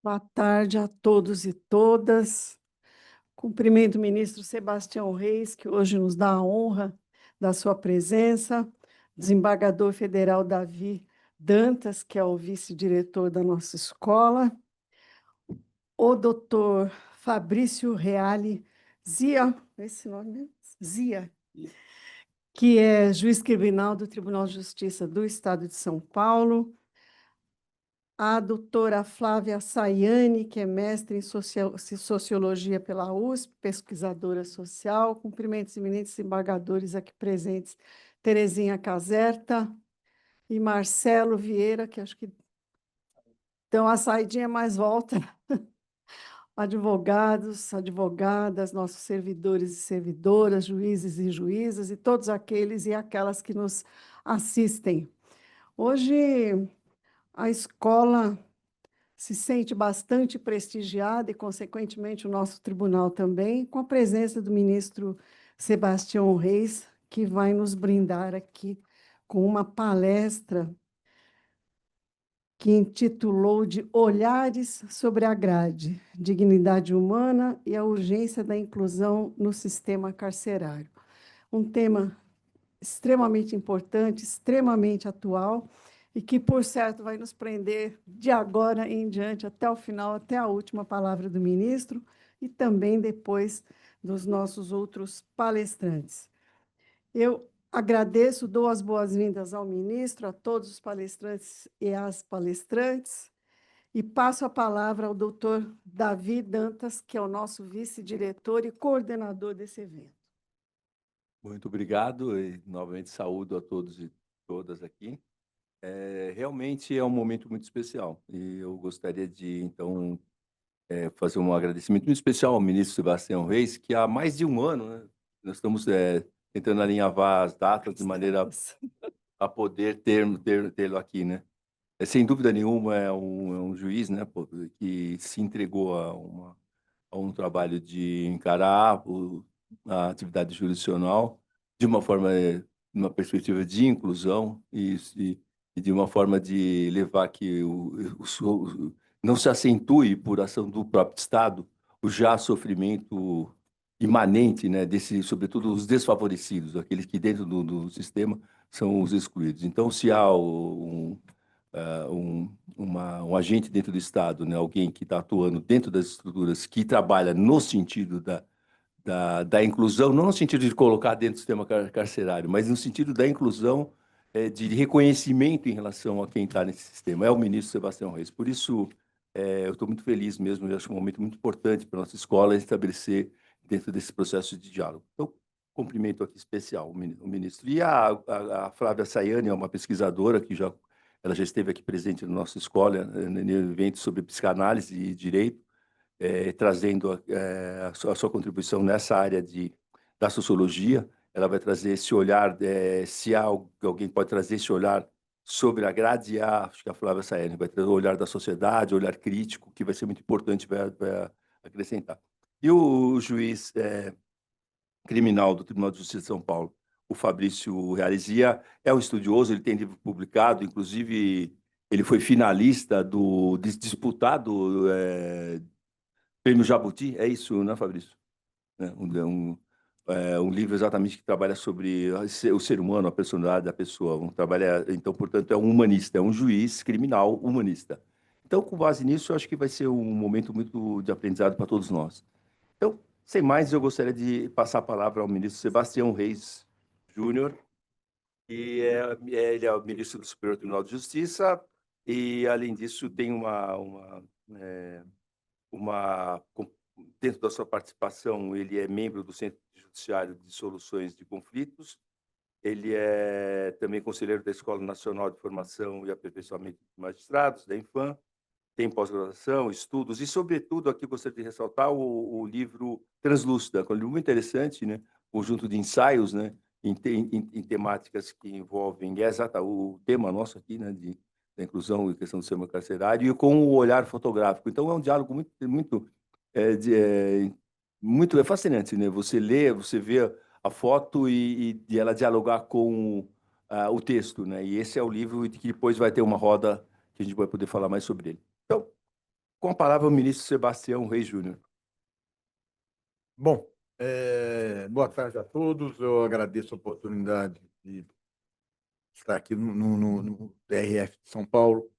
Boa tarde a todos e todas. Cumprimento o ministro Sebastião Reis, que hoje nos dá a honra da sua presença, desembargador federal Davi Dantas, que é o vice-diretor da nossa escola, o doutor Fabrício Reale Zia, esse nome mesmo? Zia, que é juiz criminal do Tribunal de Justiça do Estado de São Paulo, a doutora Flávia Sayane, que é mestre em Sociologia pela USP, pesquisadora social. Cumprimento os eminentes embargadores aqui presentes, Terezinha Caserta e Marcelo Vieira, que acho que dão a saidinha, mas volta. Advogados, advogadas, nossos servidores e servidoras, juízes e juízas, e todos aqueles e aquelas que nos assistem. Hoje, a escola se sente bastante prestigiada e, consequentemente, o nosso tribunal também, com a presença do ministro Sebastião Reis, que vai nos brindar aqui com uma palestra que intitulou de Olhares sobre a Grade, Dignidade Humana e a Urgência da Inclusão no Sistema Carcerário. Um tema extremamente importante, extremamente atual, e que, por certo, vai nos prender de agora em diante, até o final, até a última palavra do ministro, e também depois dos nossos outros palestrantes. Eu agradeço, dou as boas-vindas ao ministro, a todos os palestrantes e às palestrantes, e passo a palavra ao doutor Davi Dantas, que é o nosso vice-diretor e coordenador desse evento. Muito obrigado e novamente saúdo a todos e todas aqui. Realmente é um momento muito especial e eu gostaria de, então, fazer um agradecimento muito especial ao ministro Sebastião Reis, que há mais de um ano, né, nós estamos tentando alinhavar as datas de maneira a poder tê-lo aqui, né? Sem dúvida nenhuma é um juiz, né, que se entregou a um trabalho de encarar a atividade jurisdicional de uma forma, uma perspectiva de inclusão e de uma forma de levar que não se acentue por ação do próprio Estado o já sofrimento imanente, né, sobretudo os desfavorecidos, aqueles que dentro do sistema são os excluídos. Então, se há um agente dentro do Estado, né, alguém que está atuando dentro das estruturas, que trabalha no sentido da inclusão, não no sentido de colocar dentro do sistema carcerário, mas no sentido da inclusão, de reconhecimento em relação a quem está nesse sistema. É o ministro Sebastião Reis. Por isso, eu estou muito feliz mesmo, eu acho um momento muito importante para a nossa escola estabelecer dentro desse processo de diálogo. Então, cumprimento aqui especial o ministro. E a Flávia Sayane é uma pesquisadora que ela já esteve aqui presente na nossa escola, no evento sobre psicanálise e direito, trazendo a sua contribuição nessa área da sociologia. Ela vai trazer esse olhar, se há alguém pode trazer esse olhar sobre a grade, acho que a Flávia Sayane vai trazer o olhar da sociedade, o olhar crítico, que vai ser muito importante, vai acrescentar. E o juiz criminal do Tribunal de Justiça de São Paulo, o Fabrício Realizia, é um estudioso, ele tem livro publicado, inclusive ele foi finalista do disputado Prêmio Jabuti, é isso, né, Fabrício? Um livro exatamente que trabalha sobre o ser humano, a personalidade da pessoa. Então, portanto, é um humanista, é um juiz criminal humanista. Então, com base nisso, eu acho que vai ser um momento muito de aprendizado para todos nós. Então, sem mais, eu gostaria de passar a palavra ao ministro Sebastião Reis Júnior, ele é o ministro do Superior Tribunal de Justiça e, além disso, tem é, uma dentro da sua participação, ele é membro do Centro Judiciário de Soluções de Conflitos, ele é também conselheiro da Escola Nacional de Formação e Aperfeiçoamento de Magistrados, da Infam, tem pós-graduação, estudos, e, sobretudo, aqui gostaria de ressaltar o livro Translúcida, que é um livro muito interessante, né? Conjunto de ensaios, né? Em temáticas que envolvem o tema nosso aqui, né? Da inclusão e questão do sistema carcerário, e com o olhar fotográfico. Então, é um diálogo muito fascinante, né? Você lê, você vê a foto e ela dialogar com o texto, né? E esse é o livro que depois vai ter uma roda que a gente vai poder falar mais sobre ele. Então, Com a palavra, o ministro Sebastião Reis Júnior. Bom, boa tarde a todos. Eu agradeço a oportunidade de estar aqui no TRF de São Paulo.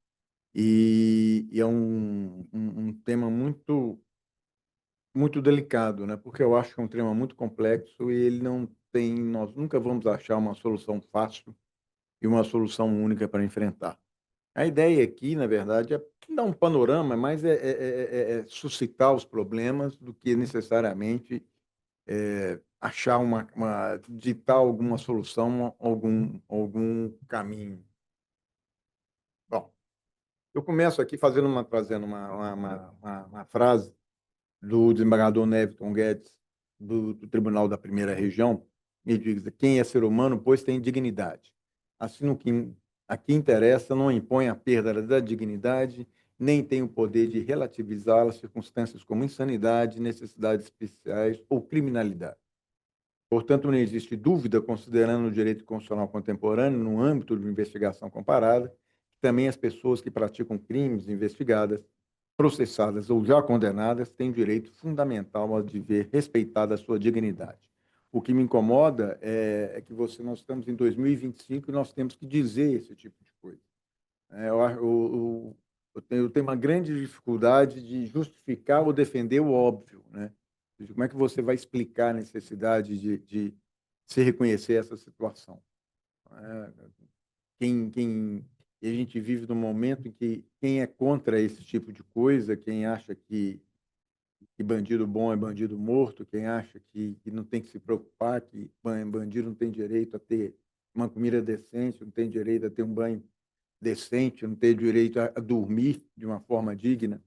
E é um tema muito delicado, né? Porque eu acho que é um tema muito complexo e ele não tem, nós nunca vamos achar uma solução fácil e uma solução única para enfrentar. A ideia aqui, na verdade, é dar um panorama, mas é suscitar os problemas do que necessariamente achar ditar alguma solução, algum caminho. Bom, eu começo aqui trazendo uma frase do desembargador Neviton Guedes, do Tribunal da Primeira Região. Ele diz: quem é ser humano, pois tem dignidade. Assim, o que aqui interessa não impõe a perda da dignidade, nem tem o poder de relativizá-la a circunstâncias como insanidade, necessidades especiais ou criminalidade. Portanto, não existe dúvida, considerando o direito constitucional contemporâneo, no âmbito de uma investigação comparada, que também as pessoas que praticam crimes investigadas, processadas ou já condenadas têm direito fundamental de ver respeitada a sua dignidade. O que me incomoda é que nós estamos em 2025 e nós temos que dizer esse tipo de coisa. Eu tenho uma grande dificuldade de justificar ou defender o óbvio, né? Como é que você vai explicar a necessidade de se reconhecer essa situação? E a gente vive num momento em que quem é contra esse tipo de coisa, quem acha que bandido bom é bandido morto, quem acha que não tem que se preocupar, que bandido não tem direito a ter uma comida decente, não tem direito a ter um banho decente, não tem direito a dormir de uma forma digna,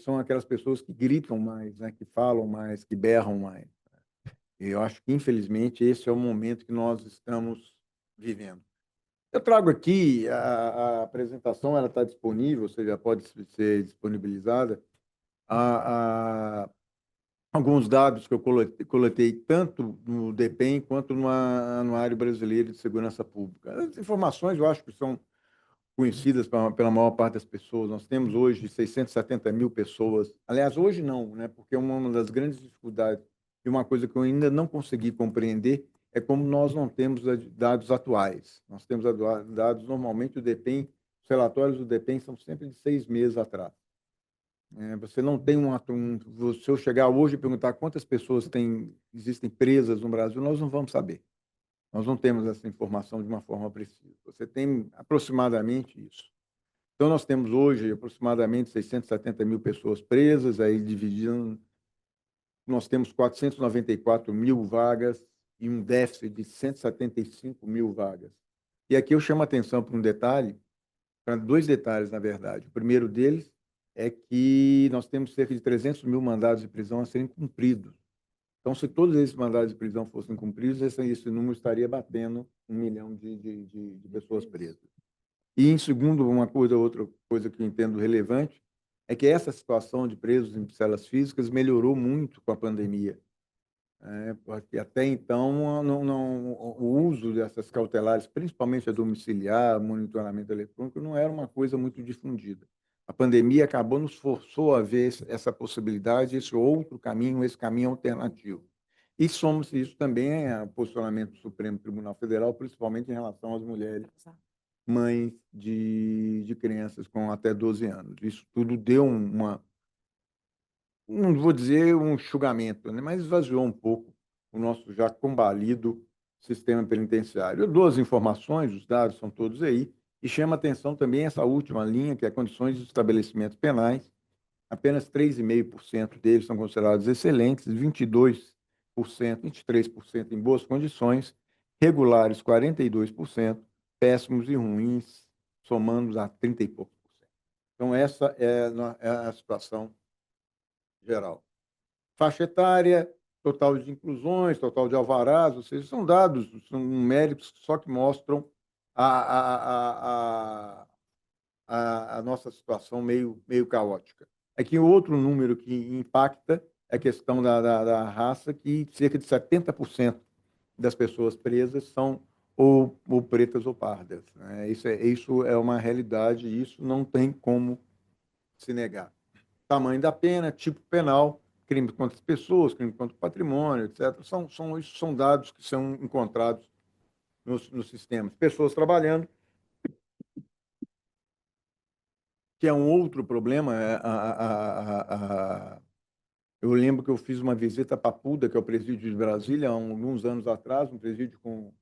são aquelas pessoas que gritam mais, né, que falam mais, que berram mais. E eu acho que, infelizmente, esse é o momento que nós estamos vivendo. Eu trago aqui a apresentação, ela está disponível, ou seja, pode ser disponibilizada. A, a, Alguns dados que eu coletei tanto no DEPEN quanto no Anuário Brasileiro de Segurança Pública. As informações, eu acho que são conhecidas pela maior parte das pessoas. Nós temos hoje 670 mil pessoas. Aliás, hoje não, né? Porque uma das grandes dificuldades e uma coisa que eu ainda não consegui compreender é como nós não temos dados atuais. Nós temos dados, normalmente, o DEPEN, os relatórios do DEPEN são sempre de 6 meses atrás. Você não tem se eu chegar hoje e perguntar quantas pessoas existem presas no Brasil, nós não vamos saber. Nós não temos essa informação de uma forma precisa. Você tem aproximadamente isso. Então, nós temos hoje aproximadamente 670 mil pessoas presas, aí dividindo, nós temos 494 mil vagas e um déficit de 175 mil vagas. E aqui eu chamo a atenção para um detalhe, para dois detalhes, na verdade. O primeiro deles é que nós temos cerca de 300 mil mandados de prisão a serem cumpridos. Então, se todos esses mandados de prisão fossem cumpridos, esse número estaria batendo 1 milhão de pessoas presas. E, em segundo, outra coisa que eu entendo relevante, é que essa situação de presos em celas físicas melhorou muito com a pandemia. Porque até então, o uso dessas cautelares, principalmente a domiciliar, monitoramento eletrônico, não era uma coisa muito difundida. A pandemia nos forçou a ver essa possibilidade, esse outro caminho, esse caminho alternativo. E isso também é o posicionamento do Supremo Tribunal Federal, principalmente em relação às mulheres mães de crianças com até 12 anos. Isso tudo deu não vou dizer um enxugamento, né, mas esvaziou um pouco o nosso já combalido sistema penitenciário. Eu dou as informações, os dados são todos aí, e chama atenção também essa última linha, que é condições de estabelecimentos penais. Apenas 3,5% deles são considerados excelentes, 23% em boas condições, regulares 42%, péssimos e ruins, somando a 30 e poucos por cento. Então, essa é a situação geral. Faixa etária, total de inclusões, total de alvarás, ou seja, são dados, são numéricos só que mostram a, a, a nossa situação meio caótica. Aqui, outro número que impacta é a questão da raça, que cerca de 70% das pessoas presas são ou pretas ou pardas, né? Isso é uma realidade, e isso não tem como se negar. Tamanho da pena, tipo penal, crime contra as pessoas, crime contra o patrimônio, etc. São dados que são encontrados nos sistemas. Pessoas trabalhando, que é um outro problema. Eu lembro que eu fiz uma visita a Papuda, que é o presídio de Brasília, há alguns anos atrás, um presídio com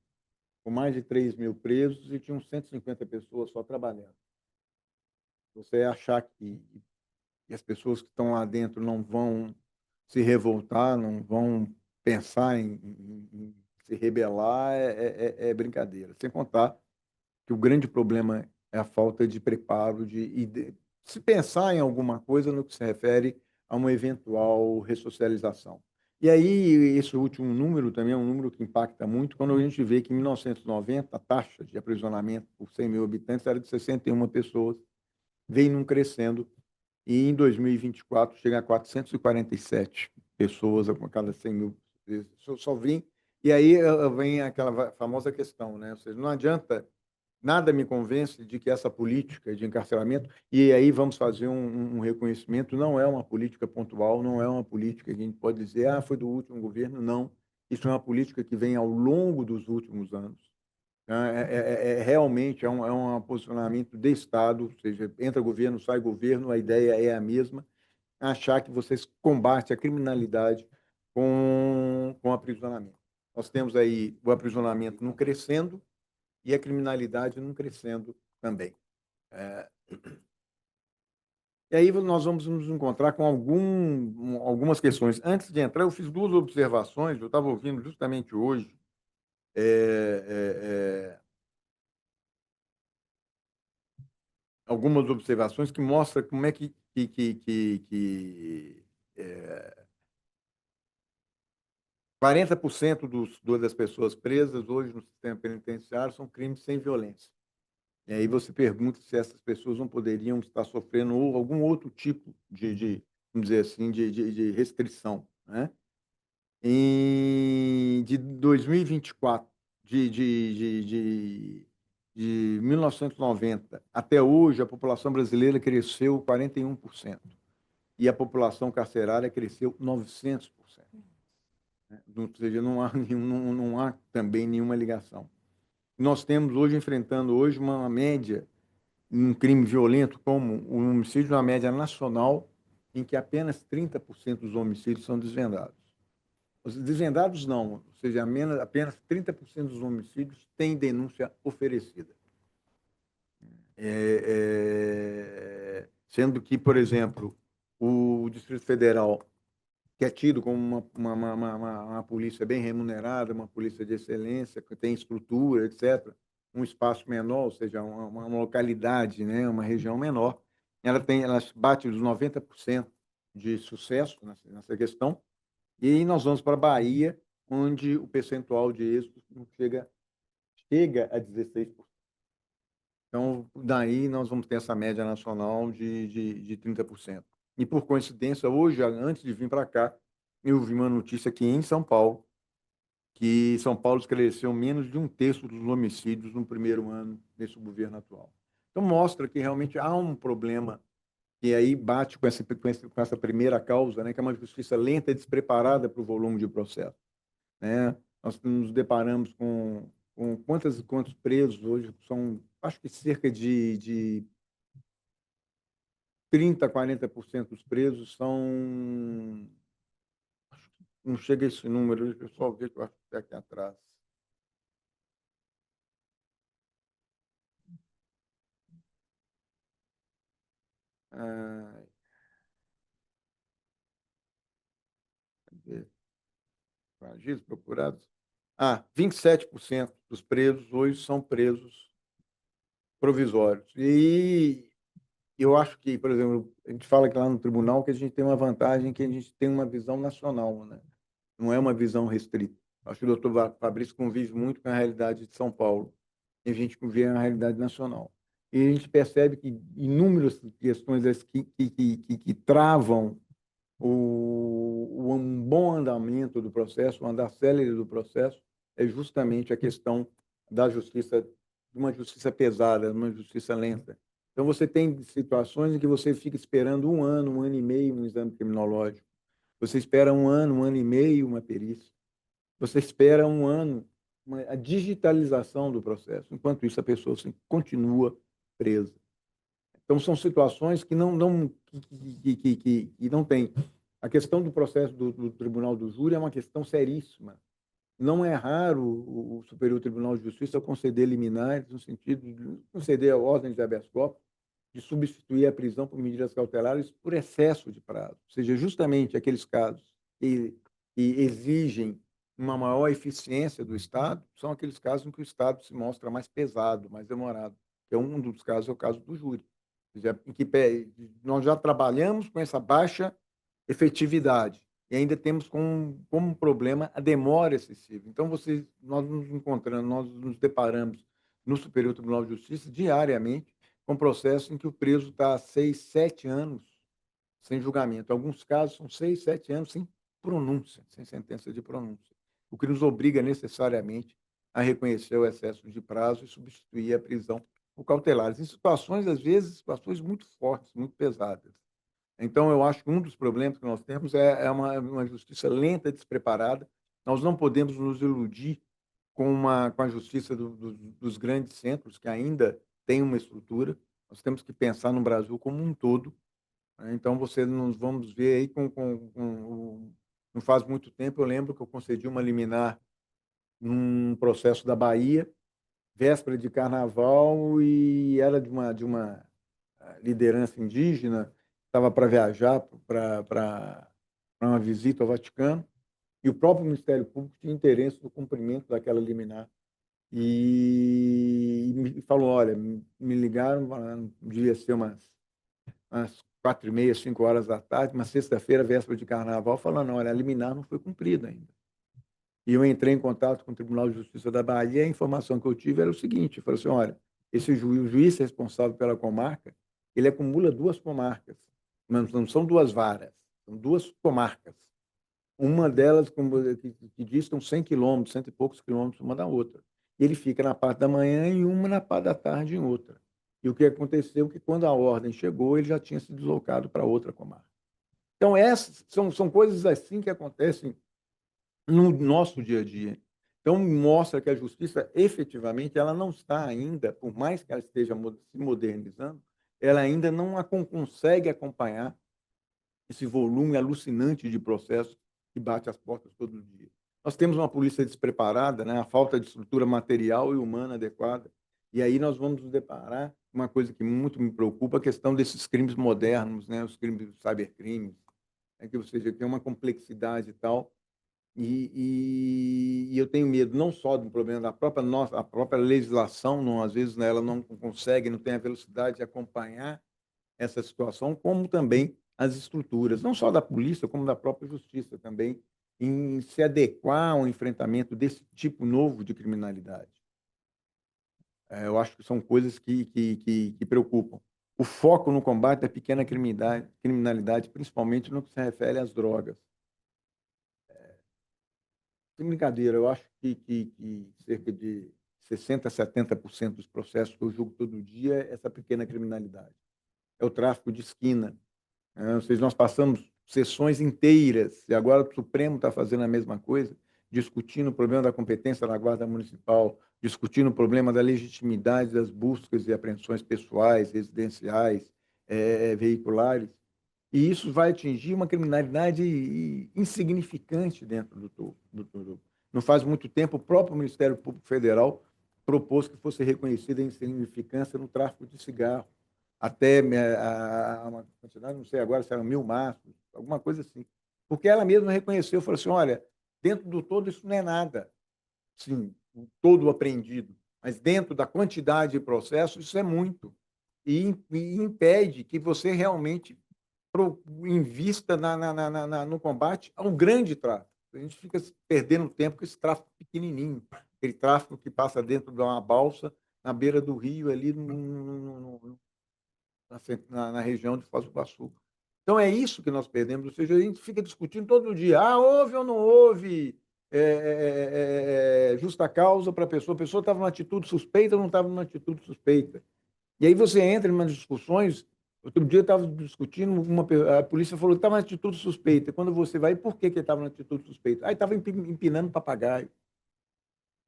mais de 3 mil presos e tinham 150 pessoas só trabalhando. Você achar que as pessoas que estão lá dentro não vão se revoltar, não vão pensar em se rebelar, é brincadeira. Sem contar que o grande problema é a falta de preparo, de se pensar em alguma coisa no que se refere a uma eventual ressocialização. E aí, esse último número também é um número que impacta muito, quando a gente vê que em 1990 a taxa de aprisionamento por 100 mil habitantes era de 61 pessoas, vem num crescendo, e em 2024 chega a 447 pessoas a cada 100 mil. Só vem. E aí vem aquela famosa questão, né? Ou seja, não adianta, nada me convence de que essa política de encarceramento, e aí vamos fazer um reconhecimento, não é uma política pontual, não é uma política que a gente pode dizer, foi do último governo, não. Isso é uma política que vem ao longo dos últimos anos. Realmente um posicionamento de Estado, ou seja, entra governo, sai governo, a ideia é a mesma, achar que vocês combatem a criminalidade com aprisionamento. Nós temos aí o aprisionamento não crescendo e a criminalidade não crescendo também. E aí nós vamos nos encontrar com algumas questões. Antes de entrar, eu fiz 2 observações, eu estava ouvindo justamente hoje, algumas observações que mostram como é que 40% das pessoas presas hoje no sistema penitenciário são crimes sem violência. E aí você pergunta se essas pessoas não poderiam estar sofrendo algum outro tipo vamos dizer assim, de restrição, né? De 2024, de 1990 até hoje, a população brasileira cresceu 41% e a população carcerária cresceu 900%. Ou seja, não há também nenhuma ligação. Nós temos hoje, enfrentando hoje uma média, um crime violento como o homicídio, uma média nacional, em que apenas 30% dos homicídios são desvendados. Os desvendados não, ou seja, apenas 30% dos homicídios têm denúncia oferecida. Sendo que, por exemplo, o Distrito Federal, que é tido como uma polícia bem remunerada, uma polícia de excelência, que tem estrutura, etc., um espaço menor, ou seja, uma localidade, né, uma região menor, ela bate os 90% de sucesso nessa questão, e aí nós vamos para a Bahia, onde o percentual de êxito chega a 16%. Então, daí nós vamos ter essa média nacional de 30%. E, por coincidência, hoje, antes de vir para cá, eu vi uma notícia aqui em São Paulo, que São Paulo esclareceu menos de 1/3 dos homicídios no primeiro ano desse governo atual. Então, mostra que realmente há um problema que aí bate com essa primeira causa, né, que é uma justiça lenta e despreparada para o volume de processo, né? Nós nos deparamos com quantos presos hoje são, acho que cerca de 30% a 40% dos presos são, não chega a esse número, deixa eu só ver que eu acho que está aqui atrás. Cadê? Agis procurados. 27% dos presos hoje são presos provisórios. E eu acho que, por exemplo, a gente fala que lá no tribunal que a gente tem uma vantagem, que a gente tem uma visão nacional, né? Não é uma visão restrita. Acho que o doutor Fabrício convive muito com a realidade de São Paulo, e a gente convive a realidade nacional. E a gente percebe que inúmeras questões que travam um bom andamento do processo, o andar célere do processo, é justamente a questão da justiça, de uma justiça pesada, de uma justiça lenta. Então, você tem situações em que você fica esperando um ano e meio no exame criminológico. Você espera um ano e meio uma perícia. Você espera um ano a digitalização do processo. Enquanto isso, a pessoa assim, continua presa. Então, são situações que que não tem. A questão do processo do Tribunal do Júri é uma questão seríssima. Não é raro o Superior Tribunal de Justiça conceder liminares, no sentido de conceder a ordem de habeas corpus, de substituir a prisão por medidas cautelares por excesso de prazo. Ou seja, justamente aqueles casos que exigem uma maior eficiência do Estado, são aqueles casos em que o Estado se mostra mais pesado, mais demorado. Que é um dos casos, é o caso do júri. Ou seja, em que nós já trabalhamos com essa baixa efetividade e ainda temos como problema a demora excessiva. Então, nós nos deparamos no Superior Tribunal de Justiça diariamente com processos em que o preso está há 6, 7 anos sem julgamento. Em alguns casos, são 6, 7 anos sem pronúncia, sem sentença de pronúncia, o que nos obriga necessariamente a reconhecer o excesso de prazo e substituir a prisão por cautelares, em situações, às vezes, situações muito fortes, muito pesadas. Então, eu acho que um dos problemas que nós temos é uma justiça lenta, despreparada. Nós não podemos nos iludir com a justiça dos grandes centros, que ainda tem uma estrutura. Nós temos que pensar no Brasil como um todo, né? Então, nós vamos ver aí não faz muito tempo, eu lembro que eu concedi uma liminar num processo da Bahia, véspera de carnaval, e era de uma liderança indígena, estava para viajar para uma visita ao Vaticano, e o próprio Ministério Público tinha interesse no cumprimento daquela liminar. E me falou, olha, me ligaram, devia ser umas 4h30, 5 horas da tarde, uma sexta-feira, véspera de carnaval, falando, olha, a liminar não foi cumprida ainda. E eu entrei em contato com o Tribunal de Justiça da Bahia, e a informação que eu tive era o seguinte, eu falei assim, olha, o juiz responsável pela comarca, ele acumula 2 comarcas, mas não são 2 varas, são 2 comarcas. Uma delas, que distam 100 quilômetros, cento e poucos quilômetros uma da outra. E ele fica na parte da manhã em uma, na parte da tarde em outra. E o que aconteceu é que, quando a ordem chegou, ele já tinha se deslocado para outra comarca. Então, essas são coisas assim que acontecem no nosso dia a dia. Então, mostra que a justiça, efetivamente, ela não está ainda, por mais que ela esteja se modernizando, ela ainda não consegue acompanhar esse volume alucinante de processos que bate as portas todo dia. Nós temos uma polícia despreparada, né? A falta de estrutura material e humana adequada. E aí nós vamos nos deparar com uma coisa que muito me preocupa, a questão desses crimes modernos, né? Os crimes, os cybercrimes, que, ou seja, tem uma complexidade e tal. E eu tenho medo não só do problema da a própria legislação, não, às vezes, né, ela não consegue, não tem a velocidade de acompanhar essa situação, como também as estruturas, não só da polícia, como da própria justiça também, em se adequar ao enfrentamento desse tipo novo de criminalidade. Eu acho que são coisas que preocupam. O foco no combate da pequena criminalidade, principalmente no que se refere às drogas. Sem brincadeira, eu acho que cerca de 60% a 70% dos processos que eu julgo todo dia é essa pequena criminalidade. É o tráfico de esquina. Ou seja, nós passamos sessões inteiras, e agora o Supremo está fazendo a mesma coisa, discutindo o problema da competência da Guarda Municipal, discutindo o problema da legitimidade das buscas e apreensões pessoais, residenciais, veiculares. E isso vai atingir uma criminalidade insignificante dentro do. Não faz muito tempo, o próprio Ministério Público Federal propôs que fosse reconhecida a insignificância no tráfico de cigarro. Até uma quantidade, não sei agora se eram 1.000 maços, alguma coisa assim. Porque ela mesma reconheceu, falou assim, olha, dentro do todo isso não é nada, sim, o todo apreendido, mas dentro da quantidade de processos isso é muito. E impede que você realmente invista no combate ao grande tráfico. A gente fica perdendo tempo com esse tráfico pequenininho, aquele tráfico que passa dentro de uma balsa, na beira do rio, ali na região de Foz do Iguaçu. Então, é isso que nós perdemos. Ou seja, a gente fica discutindo todo dia, houve ou não houve justa causa para a pessoa estava numa atitude suspeita ou não estava numa atitude suspeita. E aí você entra em umas discussões. Outro dia eu estava discutindo, a polícia falou que estava na atitude suspeita. Quando você vai, por que ele estava na atitude suspeita? Aí estava empinando papagaio.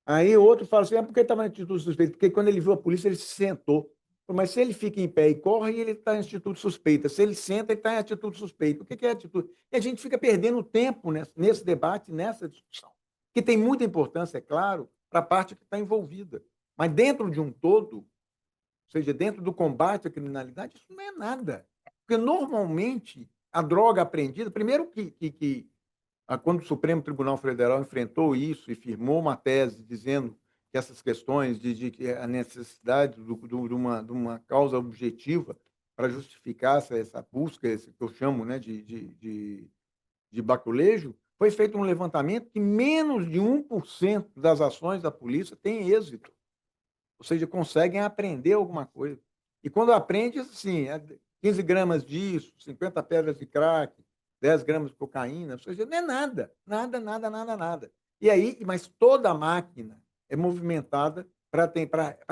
Aí outro fala assim, por que estava na atitude suspeita? Porque quando ele viu a polícia, ele se sentou. Mas se ele fica em pé e corre, ele está em atitude suspeita. Se ele senta, ele está em atitude suspeita. O que é atitude? E a gente fica perdendo tempo nesse debate, nessa discussão, que tem muita importância, é claro, para a parte que está envolvida. Mas dentro de um todo, ou seja, dentro do combate à criminalidade, isso não é nada. Porque, normalmente, a droga apreendida, primeiro quando o Supremo Tribunal Federal enfrentou isso e firmou uma tese dizendo que essas questões de que a necessidade de uma causa objetiva para justificar essa busca, esse que eu chamo, né, de baculejo, foi feito um levantamento que menos de 1% das ações da polícia tem êxito. Ou seja, conseguem aprender alguma coisa. E quando aprende, assim, 15 gramas disso, 50 pedras de crack, 10 gramas de cocaína, ou seja, não é nada, nada, nada, nada, nada. E aí, mas toda a máquina é movimentada para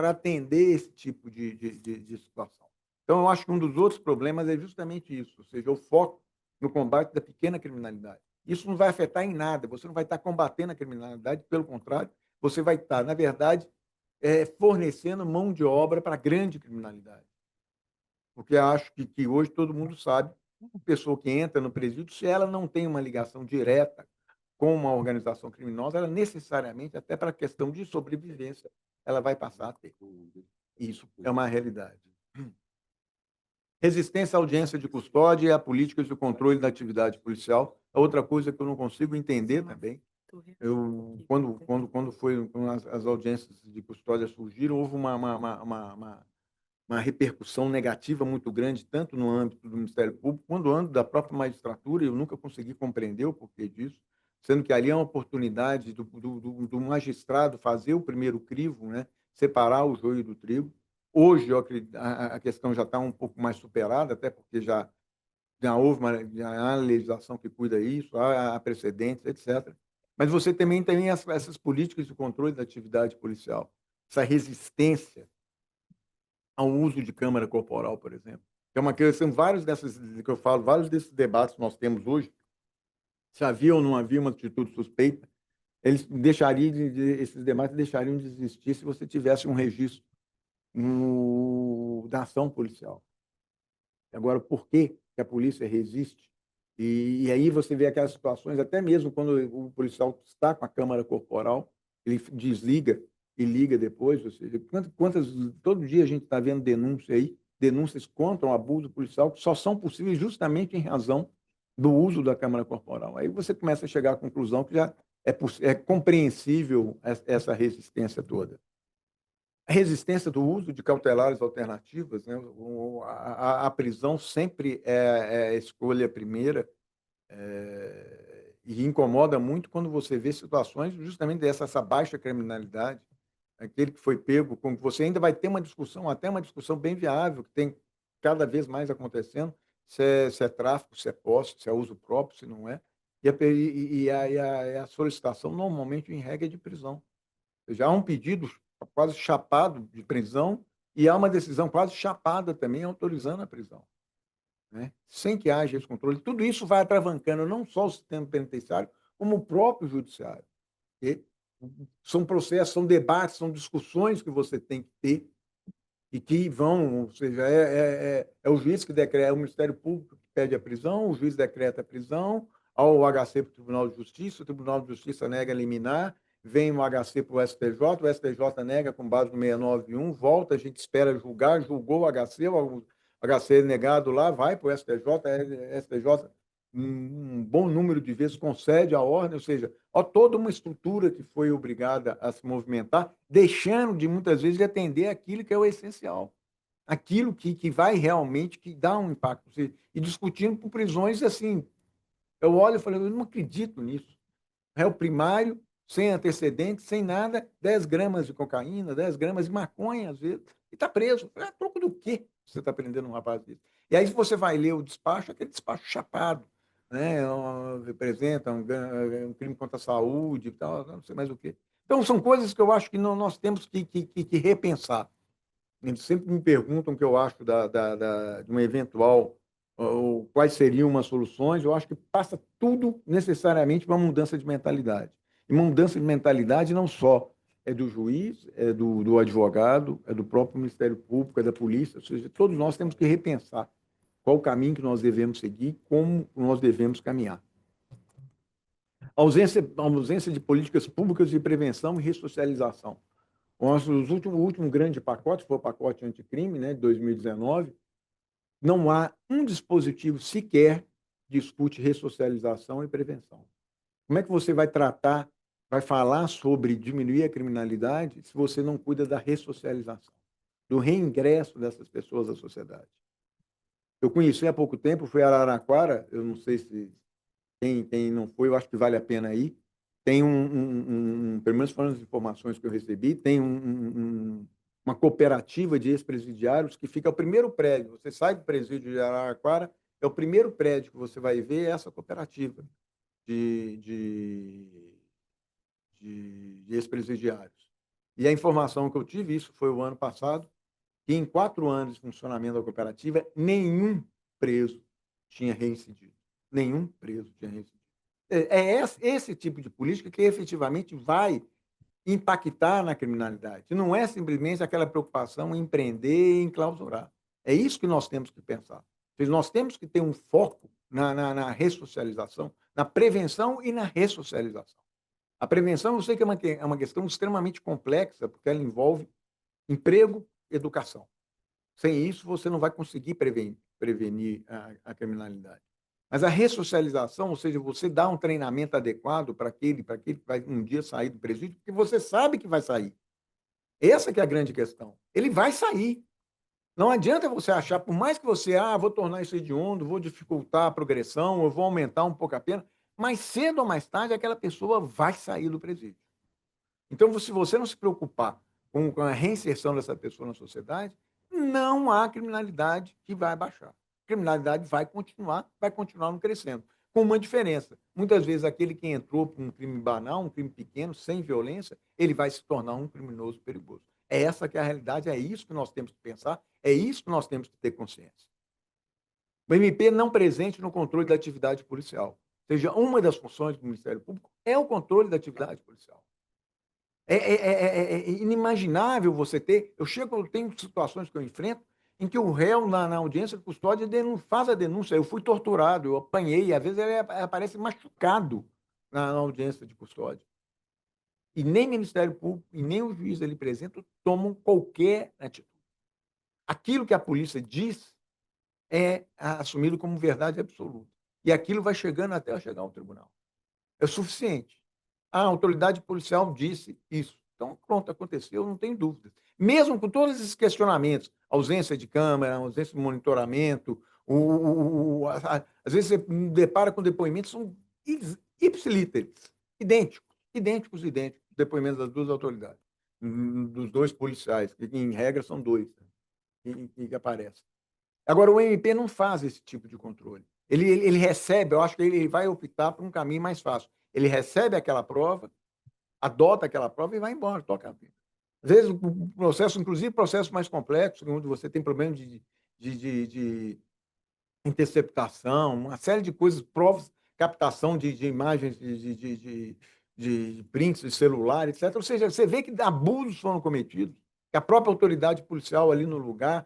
atender esse tipo de situação. Então, eu acho que um dos outros problemas é justamente isso, ou seja, o foco no combate da pequena criminalidade. Isso não vai afetar em nada, você não vai estar combatendo a criminalidade, pelo contrário, você vai estar, na verdade, fornecendo mão de obra para a grande criminalidade. Porque acho que hoje todo mundo sabe, uma pessoa que entra no presídio, se ela não tem uma ligação direta com uma organização criminosa, ela necessariamente, até para a questão de sobrevivência, ela vai passar a ter. Isso é uma realidade. Resistência à audiência de custódia e a políticas de controle da atividade policial é outra coisa que eu não consigo entender também. Quando as audiências de custódia surgiram, houve uma repercussão negativa muito grande, tanto no âmbito do Ministério Público, quanto no âmbito da própria magistratura, e eu nunca consegui compreender o porquê disso, sendo que ali é uma oportunidade do magistrado fazer o primeiro crivo, né? Separar o joio do trigo. Hoje, a questão já está um pouco mais superada, até porque já houve já há legislação que cuida disso, há precedentes, etc. Mas você também tem essas políticas de controle da atividade policial, essa resistência ao uso de câmara corporal, por exemplo. É uma questão, vários desses que eu falo, vários desses debates que nós temos hoje, se havia ou não havia uma atitude suspeita, esses debates deixariam de existir se você tivesse um registro da ação policial. Agora, por que a polícia resiste? E aí você vê aquelas situações, até mesmo quando o policial está com a câmara corporal, ele desliga e liga depois. Ou seja, todo dia a gente está vendo denúncias contra o abuso policial, que só são possíveis justamente em razão do uso da câmara corporal. Aí você começa a chegar à conclusão que já é compreensível essa resistência toda. A resistência do uso de cautelares alternativas, né? A prisão sempre é a escolha primeira, e incomoda muito quando você vê situações justamente essa baixa criminalidade, aquele que foi pego, como você ainda vai ter uma discussão, até uma discussão bem viável, que tem cada vez mais acontecendo, se é tráfico, se é posse, se é uso próprio, se não é, e a solicitação normalmente em regra é de prisão. Já há um pedido quase chapado de prisão e há uma decisão quase chapada também autorizando a prisão, né? Sem que haja esse controle. Tudo isso vai atravancando não só o sistema penitenciário, como o próprio judiciário. E são processos, são debates, são discussões que você tem que ter e que vão, ou seja, é o juiz que decreta, é o Ministério Público que pede a prisão, o juiz decreta a prisão, ao HC para o Tribunal de Justiça, o Tribunal de Justiça nega liminar, vem o HC para o STJ nega com base no 691, volta, a gente espera julgar, julgou o HC negado lá, vai para o STJ, um bom número de vezes concede a ordem, ou seja, toda uma estrutura que foi obrigada a se movimentar, deixando de muitas vezes de atender aquilo que é o essencial, aquilo que vai realmente que dá um impacto, ou seja, e discutindo por prisões assim, eu olho e falo, eu não acredito nisso. Réu primário, sem antecedentes, sem nada, 10 gramas de cocaína, 10 gramas de maconha, às vezes, e está preso. A troco do quê você está prendendo um rapaz desse? E aí, se você vai ler o despacho, aquele despacho chapado, né? Representa um crime contra a saúde e tal, não sei mais o quê. Então, são coisas que eu acho que nós temos que repensar. Eles sempre me perguntam o que eu acho de uma eventual, ou quais seriam umas soluções. Eu acho que passa tudo necessariamente para uma mudança de mentalidade. E uma mudança de mentalidade não só é do juiz, é do advogado, é do próprio Ministério Público, é da polícia, ou seja, todos nós temos que repensar qual o caminho que nós devemos seguir, como nós devemos caminhar. A ausência de políticas públicas de prevenção e ressocialização. O último grande pacote foi o pacote anticrime, né, de 2019. Não há um dispositivo sequer que discute ressocialização e prevenção. Como é que você vai tratar, vai falar sobre diminuir a criminalidade se você não cuida da ressocialização, do reingresso dessas pessoas à sociedade? Eu conheci há pouco tempo, fui a Araraquara, eu não sei se quem não foi, eu acho que vale a pena ir. Tem pelo menos foram as informações que eu recebi, tem uma cooperativa de ex-presidiários que fica o primeiro prédio. Você sai do presídio de Araraquara, é o primeiro prédio que você vai ver essa cooperativa de, de, de ex-presidiários. E a informação que eu tive, isso foi o ano passado, que em 4 anos de funcionamento da cooperativa, nenhum preso tinha reincidido. Nenhum preso tinha reincidido. É esse tipo de política que efetivamente vai impactar na criminalidade. Não é simplesmente aquela preocupação em empreender e enclausurar. É isso que nós temos que pensar. Ou seja, nós temos que ter um foco na ressocialização, na prevenção e na ressocialização. A prevenção, eu sei que é uma questão extremamente complexa, porque ela envolve emprego, educação. Sem isso, você não vai conseguir prevenir a criminalidade. Mas a ressocialização, ou seja, você dá um treinamento adequado para aquele que vai um dia sair do presídio, porque você sabe que vai sair. Essa que é a grande questão. Ele vai sair. Não adianta você achar, por mais que você, vou tornar isso hediondo, vou dificultar a progressão, eu vou aumentar um pouco a pena, mais cedo ou mais tarde aquela pessoa vai sair do presídio. Então, se você não se preocupar com a reinserção dessa pessoa na sociedade, não há criminalidade que vai baixar. A criminalidade vai continuar não crescendo. Com uma diferença. Muitas vezes, aquele que entrou por um crime banal, um crime pequeno, sem violência, ele vai se tornar um criminoso perigoso. É essa que é a realidade, é isso que nós temos que pensar, é isso que nós temos que ter consciência. O MP não presente no controle da atividade policial. Ou seja, uma das funções do Ministério Público é o controle da atividade policial. É inimaginável você ter. Eu tenho situações que eu enfrento em que o réu, na audiência de custódia, faz a denúncia. Eu fui torturado, eu apanhei, às vezes ele aparece machucado na audiência de custódia. E nem o Ministério Público e nem o juiz ali presente tomam qualquer atitude. Aquilo que a polícia diz é assumido como verdade absoluta. E aquilo vai chegando até chegar ao tribunal. É o suficiente. A autoridade policial disse isso. Então, pronto, aconteceu, não tem dúvida. Mesmo com todos esses questionamentos, ausência de câmera, ausência de monitoramento, às vezes você depara com depoimentos que são ipsilíteres, idênticos, depoimentos das duas autoridades, dos dois policiais, que em regra são dois, né, que aparecem. Agora, o MP não faz esse tipo de controle. Ele recebe, eu acho que ele vai optar por um caminho mais fácil. Ele recebe aquela prova, adota aquela prova e vai embora, toca a vida. Às vezes, o processo, inclusive processos mais complexos, onde você tem problema de interceptação, uma série de coisas, provas, captação de imagens, de prints de celular, etc. Ou seja, você vê que abusos foram cometidos, que a própria autoridade policial ali no lugar,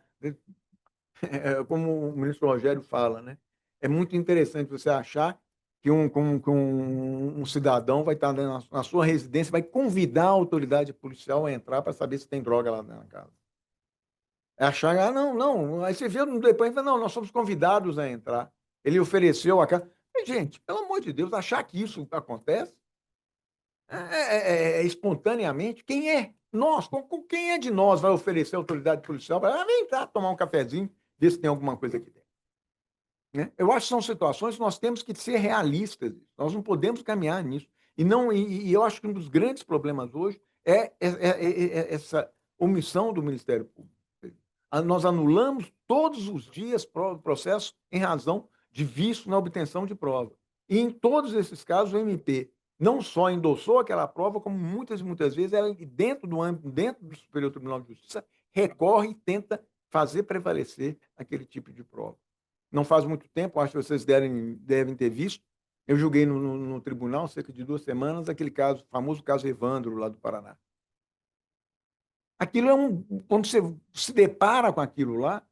como o ministro Rogério fala, né? É muito interessante você achar que um cidadão vai estar na sua residência, vai convidar a autoridade policial a entrar para saber se tem droga lá na casa. É achar, não. Aí você vê no depoimento, não, nós somos convidados a entrar. Ele ofereceu a casa. Gente, pelo amor de Deus, achar que isso acontece espontaneamente, quem é? Nós, quem é de nós vai oferecer a autoridade policial para vem cá tomar um cafezinho, ver se tem alguma coisa aqui dentro. Né? Eu acho que são situações que nós temos que ser realistas. Nós não podemos caminhar nisso. E eu acho que um dos grandes problemas hoje é essa omissão do Ministério Público. Nós anulamos todos os dias processos em razão de vício na obtenção de prova. E em todos esses casos, o MP não só endossou aquela prova, como muitas vezes ela, dentro do Superior Tribunal de Justiça, recorre e tenta fazer prevalecer aquele tipo de prova. Não faz muito tempo, acho que vocês devem ter visto, eu julguei no tribunal, cerca de 2 semanas, aquele caso, famoso caso Evandro, lá do Paraná. Aquilo quando você se depara com aquilo lá,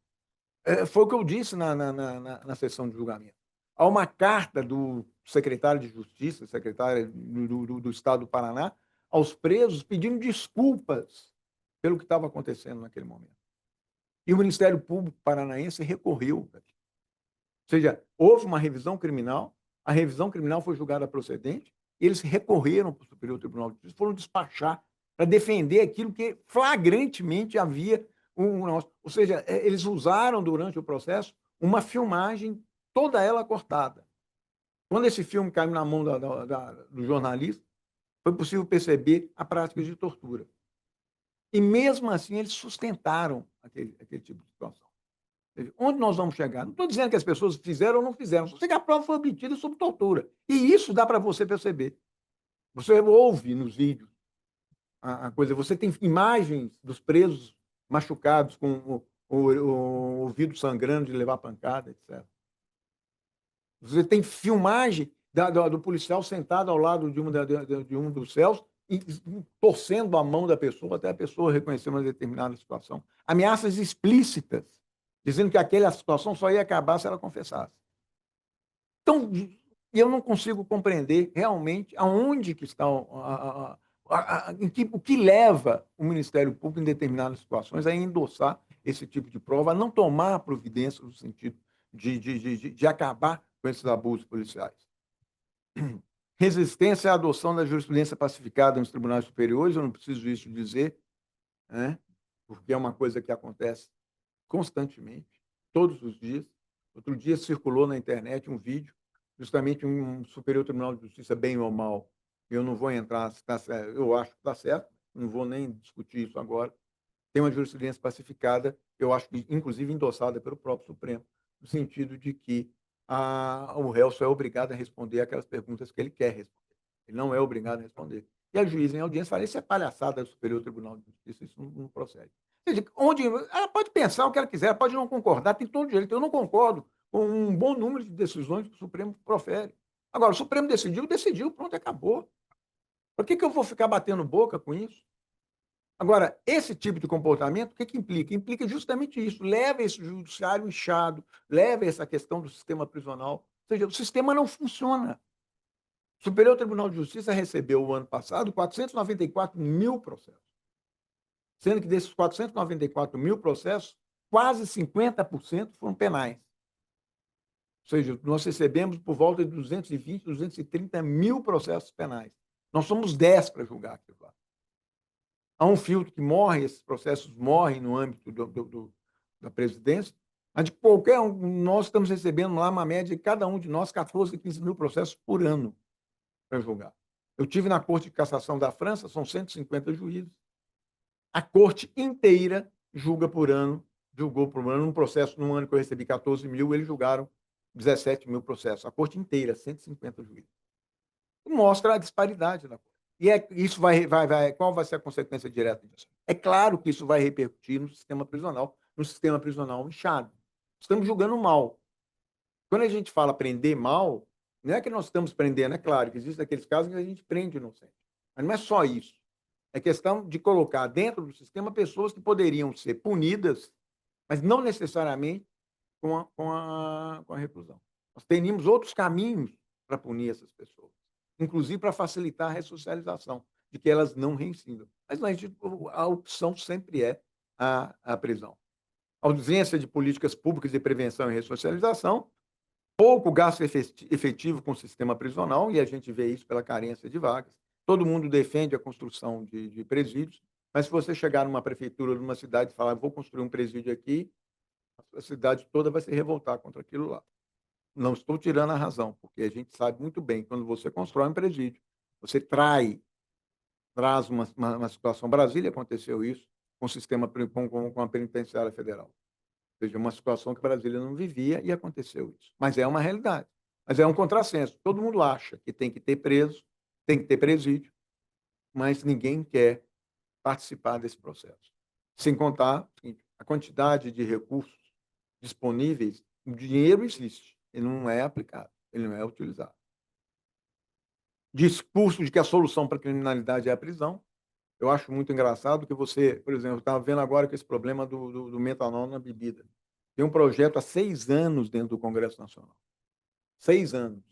foi o que eu disse na sessão de julgamento. Há uma carta do secretário de Justiça, secretário do Estado do Paraná, aos presos pedindo desculpas pelo que estava acontecendo naquele momento. E o Ministério Público Paranaense recorreu. Ou seja, houve uma revisão criminal, a revisão criminal foi julgada procedente, e eles recorreram para o Superior Tribunal de Justiça, foram despachar para defender aquilo que flagrantemente havia ou seja, eles usaram durante o processo uma filmagem, toda ela cortada. Quando esse filme caiu na mão do jornalista, foi possível perceber a prática de tortura. E mesmo assim eles sustentaram aquele tipo de situação. Onde nós vamos chegar? Não estou dizendo que as pessoas fizeram ou não fizeram, só sei que a prova foi obtida sob tortura. E isso dá para você perceber. Você ouve nos vídeos a coisa, você tem imagens dos presos machucados, com o ouvido sangrando de levar pancada, etc. Você tem filmagem do policial sentado ao lado de um dos céus e torcendo a mão da pessoa até a pessoa reconhecer uma determinada situação. Ameaças explícitas, dizendo que aquela situação só ia acabar se ela confessasse. Então, eu não consigo compreender realmente aonde que está o que leva o Ministério Público, em determinadas situações, a endossar esse tipo de prova, a não tomar providências no sentido de acabar com esses abusos policiais. Resistência à adoção da jurisprudência pacificada nos tribunais superiores, eu não preciso isso dizer, né? Porque é uma coisa que acontece constantemente, todos os dias. Outro dia circulou na internet um vídeo, justamente um Superior Tribunal de Justiça, bem ou mal, eu não vou entrar, eu acho que está certo, não vou nem discutir isso agora, tem uma jurisprudência pacificada, eu acho que, inclusive, endossada pelo próprio Supremo, no sentido de que o réu só é obrigado a responder aquelas perguntas que ele quer responder. Ele não é obrigado a responder. E a juíza em audiência fala, isso é palhaçada do Superior Tribunal de Justiça, isso não procede. Ou seja, ela pode pensar o que ela quiser, ela pode não concordar, tem todo direito. Eu não concordo com um bom número de decisões que o Supremo profere. Agora, o Supremo decidiu, pronto, acabou. Por que eu vou ficar batendo boca com isso? Agora, esse tipo de comportamento, o que implica? Implica justamente isso. Leva esse judiciário inchado, leva essa questão do sistema prisional. Ou seja, o sistema não funciona. O Superior Tribunal de Justiça recebeu, o ano passado, 494 mil processos. Sendo que desses 494 mil processos, quase 50% foram penais. Ou seja, nós recebemos por volta de 220, 230 mil processos penais. Nós somos 10 para julgar aquilo lá. Há um filtro que morre, esses processos morrem no âmbito da presidência, mas de qualquer um, nós estamos recebendo lá uma média de cada um de nós 14, 15 mil processos por ano para julgar. Eu tive na Corte de Cassação da França, são 150 juízes. A corte inteira julgou por ano, num processo, num ano que eu recebi 14 mil, eles julgaram 17 mil processos. A corte inteira, 150 juízes. Mostra a disparidade da coisa. E isso qual vai ser a consequência direta disso? É claro que isso vai repercutir no sistema prisional inchado. Estamos julgando mal. Quando a gente fala prender mal, não é que nós estamos prendendo, é claro que existem aqueles casos que a gente prende inocente. Mas não é só isso. É questão de colocar dentro do sistema pessoas que poderiam ser punidas, mas não necessariamente com a reclusão. Nós teríamos outros caminhos para punir essas pessoas, inclusive para facilitar a ressocialização, de que elas não reincidam. Mas a opção sempre é a prisão. A ausência de políticas públicas de prevenção e ressocialização, pouco gasto efetivo com o sistema prisional, e a gente vê isso pela carência de vagas. Todo mundo defende a construção de presídios, mas se você chegar numa prefeitura, numa cidade e falar, vou construir um presídio aqui, a cidade toda vai se revoltar contra aquilo lá. Não estou tirando a razão, porque a gente sabe muito bem, quando você constrói um presídio, você traz uma situação. Brasília aconteceu isso com o sistema, com a penitenciária federal. Ou seja, uma situação que Brasília não vivia e aconteceu isso. Mas é uma realidade. Mas é um contrassenso. Todo mundo acha que tem que ter preso, tem que ter presídio, mas ninguém quer participar desse processo. Sem contar a quantidade de recursos disponíveis, o dinheiro existe, ele não é aplicado, ele não é utilizado. Discurso de que a solução para a criminalidade é a prisão. Eu acho muito engraçado que você, por exemplo, estava vendo agora com esse problema do metanol na bebida. Tem um projeto há 6 anos dentro do Congresso Nacional. 6 anos.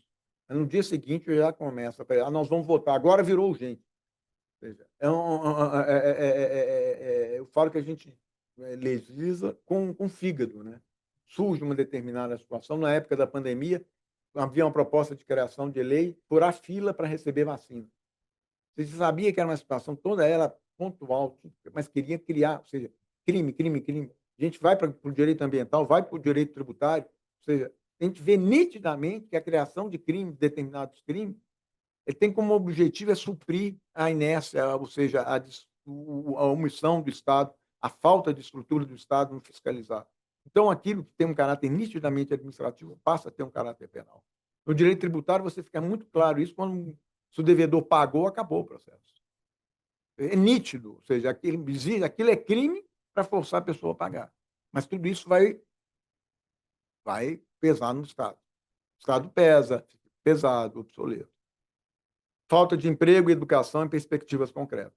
No dia seguinte já começa, nós vamos votar, agora virou urgente. Ou seja, eu falo que a gente legisla com fígado, né? Surge uma determinada situação, na época da pandemia, havia uma proposta de criação de lei furar fila para receber vacina. Você sabia que era uma situação toda ela pontual, mas queria criar, ou seja, crime, crime, crime. A gente vai para o direito ambiental, vai para o direito tributário, ou seja, a gente vê nitidamente que a criação de crimes, determinados crimes, ele tem como objetivo é suprir a inércia, ou seja, a omissão do Estado, a falta de estrutura do Estado no fiscalizar. Então, aquilo que tem um caráter nitidamente administrativo passa a ter um caráter penal. No direito tributário, você fica muito claro isso quando se o devedor pagou, acabou o processo. É nítido, ou seja, aquilo é crime para forçar a pessoa a pagar. Mas tudo isso vai pesar no Estado. O Estado pesa, fica pesado, obsoleto. Falta de emprego, educação e perspectivas concretas.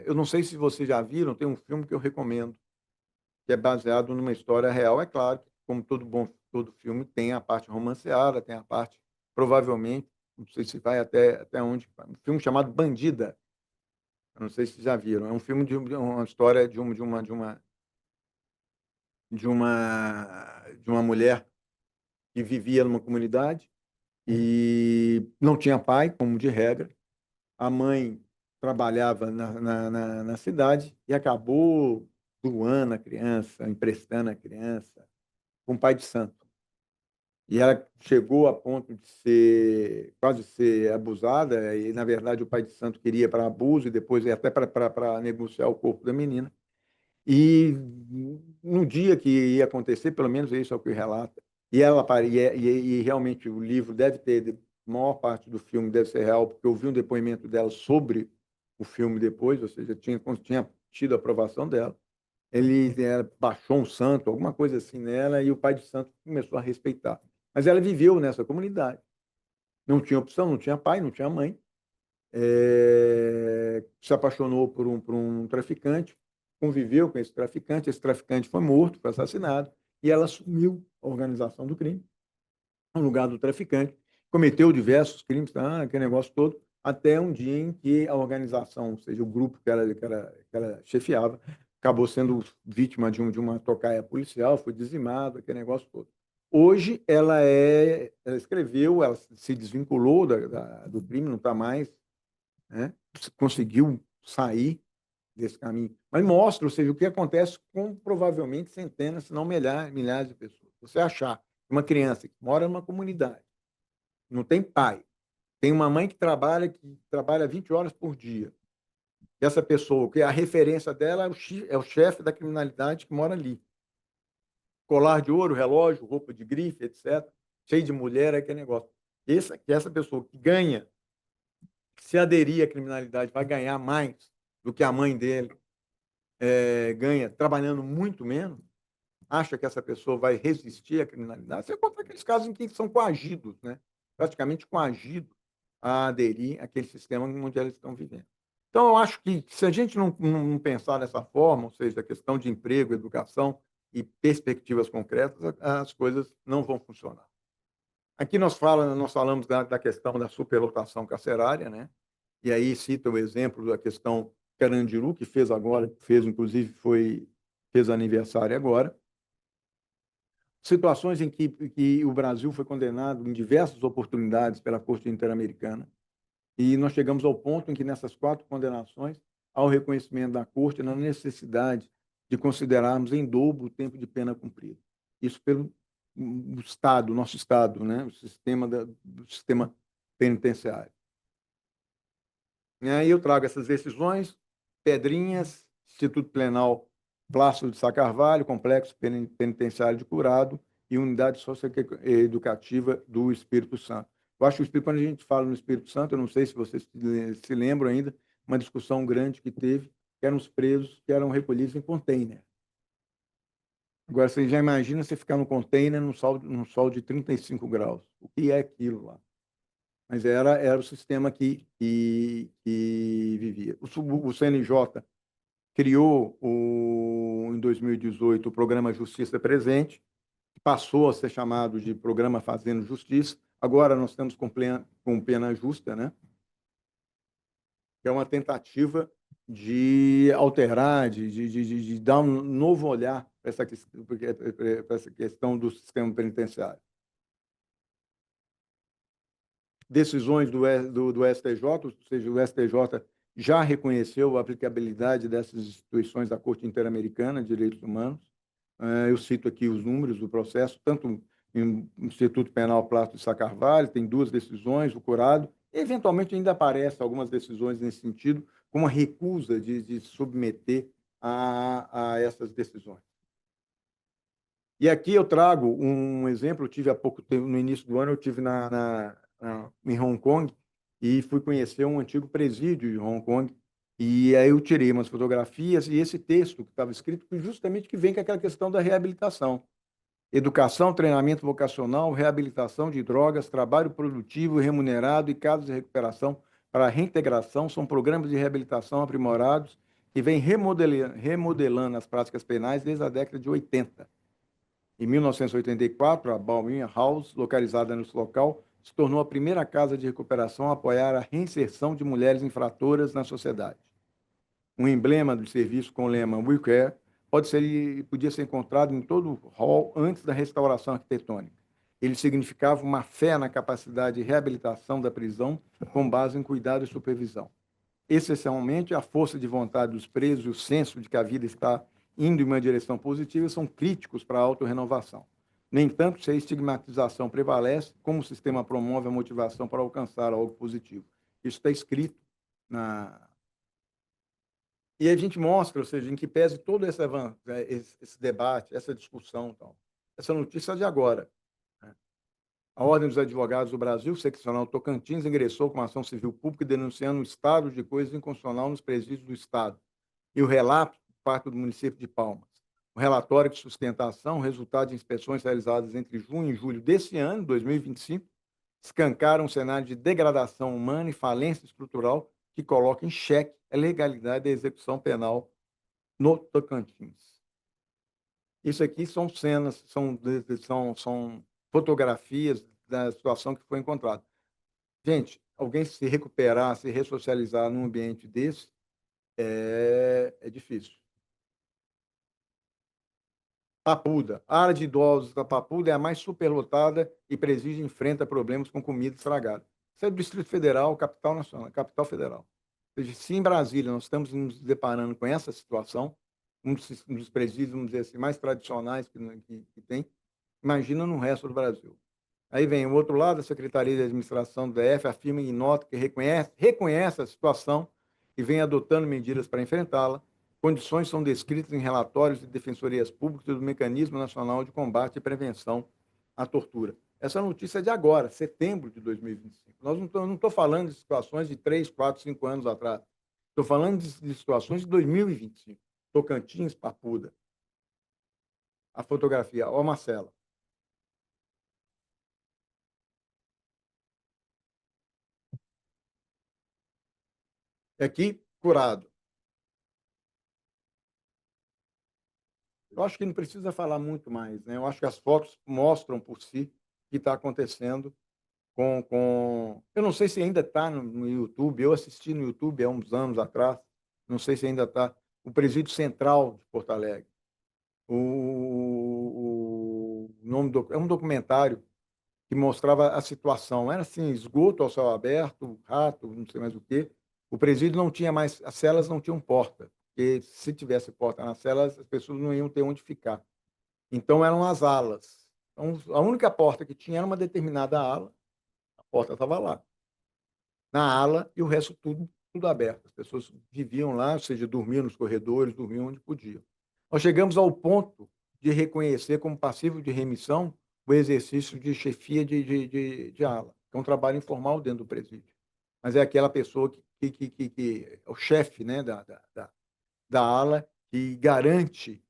Eu não sei se vocês já viram, tem um filme que eu recomendo, que é baseado numa história real. É claro que, como todo filme, tem a parte romanceada, tem a parte, provavelmente, não sei se vai até onde, um filme chamado Bandida. Eu não sei se já viram. É um filme de uma história de uma mulher que vivia numa comunidade e não tinha pai, como de regra. A mãe trabalhava na cidade e acabou doando a criança, emprestando a criança com um pai de santo. E ela chegou a ponto de quase ser abusada, e, na verdade, o pai de santo queria para abuso e depois até para negociar o corpo da menina. E no dia que ia acontecer, pelo menos isso é o que relata, e realmente o livro deve ter, a maior parte do filme deve ser real, porque eu vi um depoimento dela sobre o filme depois, ou seja, tinha tido a aprovação dela. Baixou um santo, alguma coisa assim nela, e o pai de santo começou a respeitar. Mas ela viveu nessa comunidade. Não tinha opção, não tinha pai, não tinha mãe. Se apaixonou por um traficante, conviveu com esse traficante foi morto, foi assassinado, e ela assumiu a organização do crime, no lugar do traficante, cometeu diversos crimes, aquele negócio todo, até um dia em que a organização, ou seja, o grupo que ela chefiava, acabou sendo vítima de uma tocaia policial, foi dizimado, aquele negócio todo. Hoje, ela escreveu, ela se desvinculou do crime, não está mais, né? Conseguiu sair desse caminho. Mas mostra, ou seja, o que acontece com provavelmente centenas, se não milhares de pessoas. Você achar uma criança que mora numa comunidade, não tem pai, tem uma mãe que trabalha 20 horas por dia, e essa pessoa, que a referência dela é o chefe da criminalidade que mora ali. Colar de ouro, relógio, roupa de grife, etc. Cheio de mulher, é aquele negócio. Essa pessoa que ganha, se aderir à criminalidade, vai ganhar mais do que a mãe dele ganha trabalhando muito menos, acha que essa pessoa vai resistir à criminalidade. Você encontra aqueles casos em que são coagidos, né? Praticamente coagidos a aderir àquele sistema onde eles estão vivendo. Então, eu acho que se a gente não pensar dessa forma, ou seja, a questão de emprego, educação e perspectivas concretas, as coisas não vão funcionar. Aqui nós falamos da questão da superlotação carcerária, né? E aí cita o exemplo da questão Carandiru, que inclusive fez aniversário agora. Situações em que o Brasil foi condenado em diversas oportunidades pela Corte Interamericana, e nós chegamos ao ponto em que, nessas 4 condenações, há o reconhecimento da Corte na necessidade de considerarmos em dobro o tempo de pena cumprida. Isso pelo Estado, nosso Estado, né? O sistema penitenciário. E aí eu trago essas decisões, Pedrinhas, Instituto Penal Plácido de Sá Carvalho, Complexo Penitenciário de Curado e Unidade Socioeducativa do Espírito Santo. Eu acho que quando a gente fala no Espírito Santo, eu não sei se vocês se lembram ainda, uma discussão grande que teve, que eram os presos que eram recolhidos em container. Agora, você já imagina você ficar no container num sol de 35 graus. O que é aquilo lá? Mas era o sistema que vivia. O CNJ criou, em 2018, o programa Justiça Presente, que passou a ser chamado de Programa Fazendo Justiça. Agora nós estamos com pena justa, né? Que é uma tentativa de alterar, de dar um novo olhar para essa questão do sistema penitenciário. Decisões do STJ, ou seja, o STJ já reconheceu a aplicabilidade dessas instituições da Corte Interamericana de Direitos Humanos. Eu cito aqui os números do processo, tanto no Instituto Penal Plácido de Sá Carvalho, tem 2 decisões, o curado, eventualmente ainda aparecem algumas decisões nesse sentido, com uma recusa de submeter a essas decisões. E aqui eu trago um exemplo, eu tive há pouco tempo, no início do ano, eu tive em Hong Kong e fui conhecer um antigo presídio de Hong Kong, e aí eu tirei umas fotografias e esse texto que estava escrito, justamente que vem com aquela questão da reabilitação. Educação, treinamento vocacional, reabilitação de drogas, trabalho produtivo remunerado e casos de recuperação para reintegração são programas de reabilitação aprimorados que vêm remodelando as práticas penais desde a década de 80. Em 1984, a Bauminha House, localizada nesse local, se tornou a primeira casa de recuperação a apoiar a reinserção de mulheres infratoras na sociedade. Um emblema do serviço com o lema We Care podia ser encontrado em todo o hall antes da restauração arquitetônica. Ele significava uma fé na capacidade de reabilitação da prisão com base em cuidado e supervisão. Essencialmente, a força de vontade dos presos e o senso de que a vida está indo em uma direção positiva são críticos para a autorrenovação. No entanto, se a estigmatização prevalece, como o sistema promove a motivação para alcançar algo positivo? Isso está escrito na... E a gente mostra, ou seja, em que pese todo esse debate, essa discussão, então. Essa notícia é de agora. A Ordem dos Advogados do Brasil, seccional Tocantins, ingressou com ação civil pública denunciando o estado de coisas inconstitucional nos presídios do Estado e o relato por parte do município de Palmas. O relatório de sustentação, resultado de inspeções realizadas entre junho e julho desse ano, 2025, escancaram um cenário de degradação humana e falência estrutural que coloca em xeque a legalidade da execução penal no Tocantins. Isso aqui são cenas, são fotografias da situação que foi encontrada. Gente, alguém se recuperar, se ressocializar num ambiente desse é difícil. Papuda. A área de idosos da Papuda é a mais superlotada e presídio enfrenta problemas com comida estragada. Isso é do Distrito Federal, capital nacional, capital federal. Ou seja, se em Brasília nós estamos nos deparando com essa situação, um dos presídios, vamos dizer assim, mais tradicionais que tem, imagina no resto do Brasil. Aí vem o outro lado, a Secretaria de Administração do DF afirma em nota que reconhece a situação e vem adotando medidas para enfrentá-la. Condições são descritas em relatórios de defensorias públicas do Mecanismo Nacional de Combate e Prevenção à Tortura. Essa notícia é de agora, setembro de 2025. Não estou falando de situações de 3, 4, 5 anos atrás. Estou falando de situações de 2025. Tocantins, Papuda. A fotografia, ó, Marcela. Aqui, curado. Eu acho que não precisa falar muito mais, né? Eu acho que as fotos mostram por si o que está acontecendo com... Eu não sei se ainda está no YouTube, eu assisti no YouTube há uns anos atrás, não sei se ainda está, o Presídio Central de Porto Alegre. O nome é um documentário que mostrava a situação. Era assim, esgoto ao céu aberto, rato, não sei mais o quê. O presídio não tinha mais, as celas não tinham porta, porque se tivesse porta nas celas, as pessoas não iam ter onde ficar. Então eram as alas. Então, a única porta que tinha era uma determinada ala, a porta estava lá, na ala, e o resto tudo aberto. As pessoas viviam lá, ou seja, dormiam nos corredores, dormiam onde podiam. Nós chegamos ao ponto de reconhecer como passivo de remissão o exercício de chefia de ala, que é um trabalho informal dentro do presídio. Mas é aquela pessoa que é o chefe, né, da ala que garante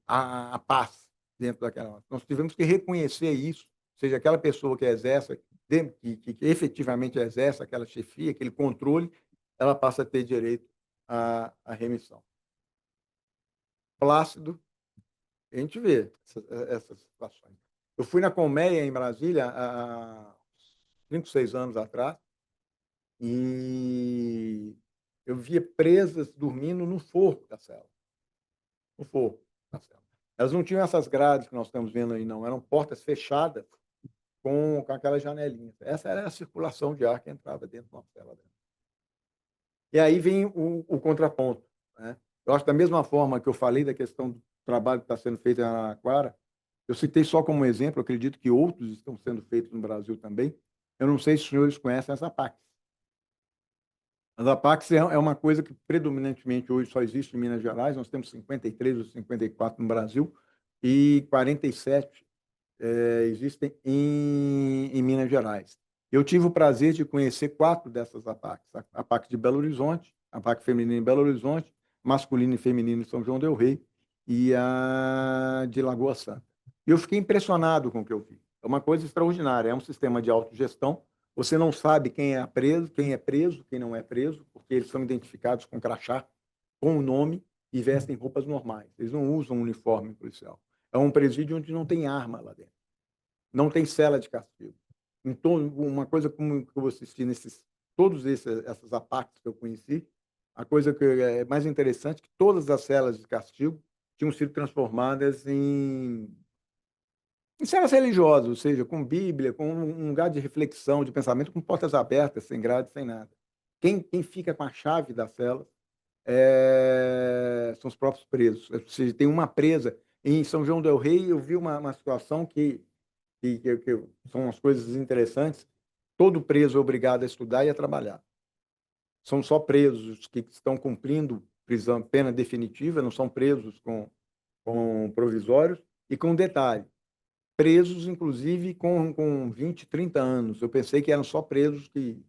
a paz dentro daquela. Nós tivemos que reconhecer isso, ou seja, aquela pessoa que exerce, que efetivamente exerce aquela chefia, aquele controle, ela passa a ter direito à remissão. Plácido, a gente vê essas situações. Eu fui na Colmeia, em Brasília, há 5, 6 anos atrás, e eu via presas dormindo no forro da cela. No forro da cela. Elas não tinham essas grades que nós estamos vendo aí, não. Eram portas fechadas com aquelas janelinhas. Essa era a circulação de ar que entrava dentro de uma cela. E aí vem o contraponto, né? Eu acho que da mesma forma que eu falei da questão do trabalho que está sendo feito em Araraquara, eu citei só como exemplo, acredito que outros estão sendo feitos no Brasil também. Eu não sei se os senhores conhecem as APACs. As APACs é uma coisa que predominantemente hoje só existe em Minas Gerais. Nós temos 53 ou 54 no Brasil e 47 existem em Minas Gerais. Eu tive o prazer de conhecer 4 dessas APACs. A APAC de Belo Horizonte, a APAC feminina em Belo Horizonte, masculino e feminino em São João del Rei e a de Lagoa Santa. E eu fiquei impressionado com o que eu vi. É uma coisa extraordinária, é um sistema de autogestão. Você não sabe quem é preso, quem não é preso, porque eles são identificados com crachá, com o nome e vestem roupas normais. Eles não usam uniforme policial. É um presídio onde não tem arma lá dentro. Não tem cela de castigo. Então, uma coisa como que eu assisti essas APACs que eu conheci, a coisa que é mais interessante é que todas as celas de castigo tinham sido transformadas em celas religiosas, ou seja, com Bíblia, com um lugar de reflexão, de pensamento, com portas abertas, sem grade, sem nada. Quem fica com a chave da cela são os próprios presos. Ou seja, tem uma presa. Em São João del Rei, eu vi uma situação que são as coisas interessantes. Todo preso é obrigado a estudar e a trabalhar. São só presos que estão cumprindo pena definitiva, não são presos com provisórios. E com detalhe, presos, inclusive, com 20, 30 anos. Eu pensei que eram só presos que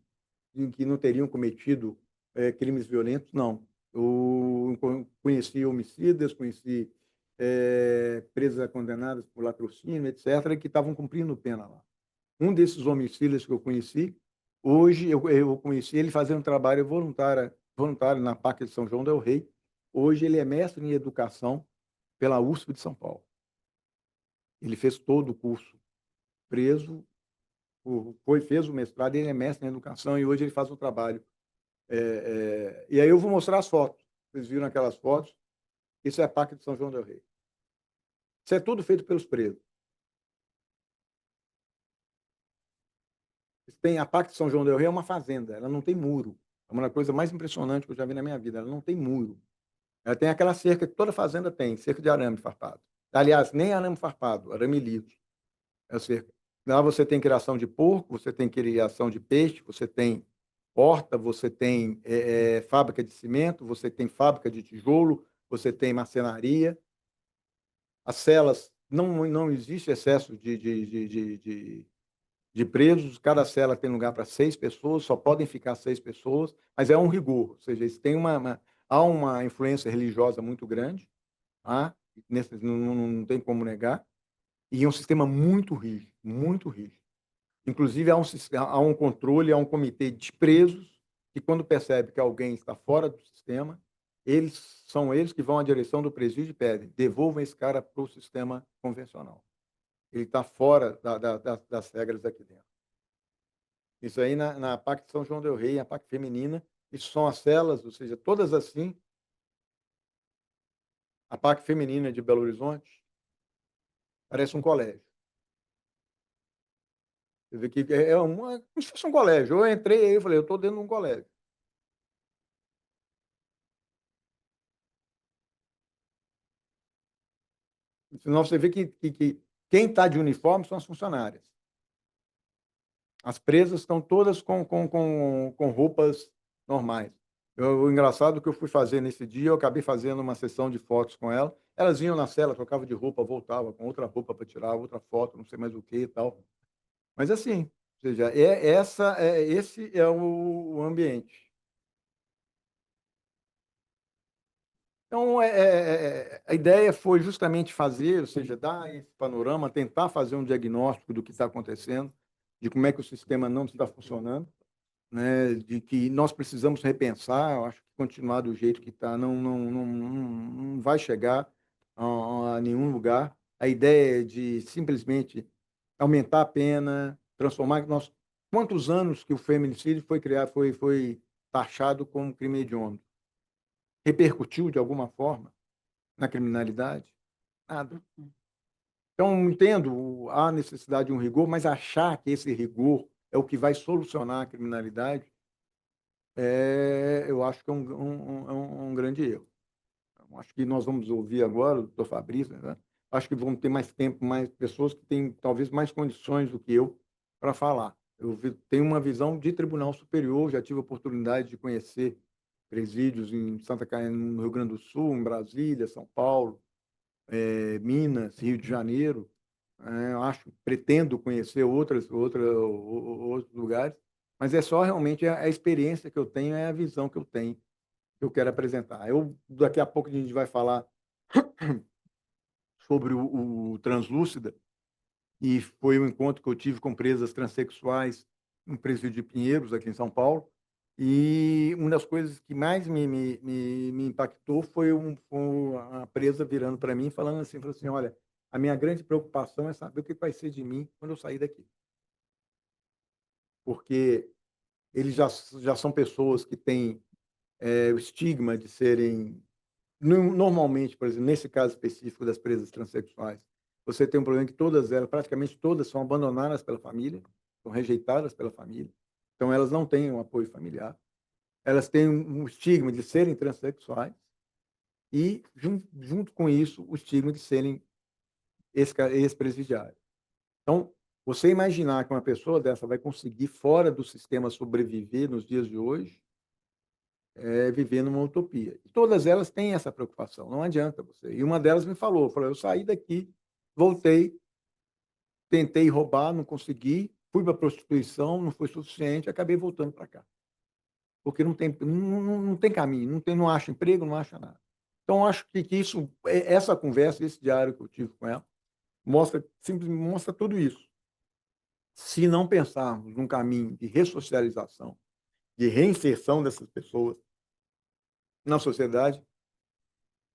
não teriam cometido crimes violentos. Não. Eu conheci homicidas, conheci presas condenadas por latrocínio, etc., que estavam cumprindo pena lá. Um desses homicidas que eu conheci, hoje eu conheci ele fazendo trabalho voluntário na PAC de São João del Rei. Hoje ele é mestre em educação pela USP de São Paulo. Ele fez todo o curso preso, fez o mestrado, ele é mestre em educação e hoje ele faz um trabalho. E aí eu vou mostrar as fotos. Vocês viram aquelas fotos? Isso é a PAC de São João del Rei. Isso é tudo feito pelos presos. Tem a PAC de São João del Rei, é uma fazenda, ela não tem muro. É uma coisa mais impressionante que eu já vi na minha vida, ela não tem muro. Ela tem aquela cerca que toda fazenda tem, cerca de arame farpado. Aliás, nem arame farpado, arame liso. É a cerca. Lá você tem criação de porco, você tem criação de peixe, você tem horta, você tem fábrica de cimento, você tem fábrica de tijolo, você tem marcenaria. As celas, não existe excesso de presos, cada cela tem lugar para 6 pessoas, só podem ficar 6 pessoas, mas é um rigor, ou seja, isso tem há uma influência religiosa muito grande, tá? Não tem como negar, e é um sistema muito rígido, muito rígido. Inclusive, há um controle, há um comitê de presos que, quando percebe que alguém está fora do sistema, são eles que vão à direção do presídio e pedem, devolvam esse cara para o sistema convencional. Ele está fora das regras aqui dentro. Isso aí na PAC de São João del Rei, a PAC feminina, isso são as celas, ou seja, todas assim. A PAC feminina de Belo Horizonte parece um colégio. Você vê que como se fosse um colégio. Eu entrei aí e falei, eu estou dentro de um colégio. Senão você vê que quem está de uniforme são as funcionárias. As presas estão todas com roupas normais. O engraçado que eu fui fazer nesse dia, eu acabei fazendo uma sessão de fotos com ela. Elas vinham na cela, trocavam de roupa, voltavam com outra roupa para tirar outra foto, não sei mais o que e tal. Mas assim, ou seja, esse é o ambiente. Então, a ideia foi justamente fazer, ou seja, dar esse panorama, tentar fazer um diagnóstico do que está acontecendo, de como é que o sistema não está funcionando, né, de que nós precisamos repensar. Eu acho que continuar do jeito que está não vai chegar a nenhum lugar. A ideia é de simplesmente aumentar a pena, transformar. Quantos anos que o feminicídio foi criado, foi taxado como crime hediondo? Repercutiu de alguma forma na criminalidade? Nada. Então, entendo a necessidade de um rigor, mas achar que esse rigor é o que vai solucionar a criminalidade, eu acho que é um grande erro. Eu acho que nós vamos ouvir agora o doutor Fabrício, né? Acho que vamos ter mais tempo, mais pessoas que têm talvez mais condições do que eu para falar. Tenho uma visão de tribunal superior, já tive a oportunidade de conhecer presídios em Santa Catarina, no Rio Grande do Sul, em Brasília, São Paulo, Minas, Rio de Janeiro. Eu acho, pretendo conhecer outros lugares, mas é só realmente a experiência que eu tenho, é a visão que eu tenho, que eu quero apresentar. Daqui a pouco a gente vai falar sobre o Translúcida, e foi um encontro que eu tive com presas transexuais no presídio de Pinheiros, aqui em São Paulo, e uma das coisas que mais me impactou foi a presa virando para mim, falando assim, olha, a minha grande preocupação é saber o que vai ser de mim quando eu sair daqui. Porque eles já são pessoas que têm o estigma de serem. Normalmente, por exemplo, nesse caso específico das presas transexuais, você tem um problema que todas elas, praticamente todas, são abandonadas pela família, são rejeitadas pela família. Então, elas não têm um apoio familiar. Elas têm um estigma de serem transexuais e, junto com isso, o estigma de serem ex-presidiários. Então, você imaginar que uma pessoa dessa vai conseguir, fora do sistema, sobreviver nos dias de hoje, viver numa utopia. E todas elas têm essa preocupação, não adianta você. E uma delas me falou, eu saí daqui, voltei, tentei roubar, não consegui, fui para a prostituição, não foi suficiente, acabei voltando para cá. Porque não tem caminho, não acha emprego, não acha nada. Então, acho que essa conversa, esse diário que eu tive com ela, simplesmente mostra tudo isso. Se não pensarmos num caminho de ressocialização, de reinserção dessas pessoas na sociedade,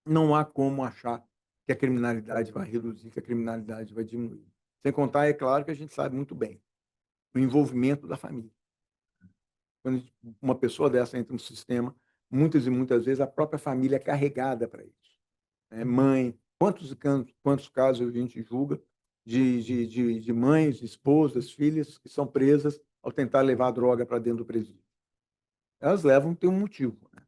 não há como achar que a criminalidade vai reduzir, que a criminalidade vai diminuir. Sem contar, é claro que a gente sabe muito bem, o envolvimento da família. Quando uma pessoa dessa entra no sistema, muitas e muitas vezes a própria família é carregada para isso. Mãe, quantos casos a gente julga de mães, esposas, filhas que são presas ao tentar levar a droga para dentro do presídio. Elas levam, tem um motivo. Né?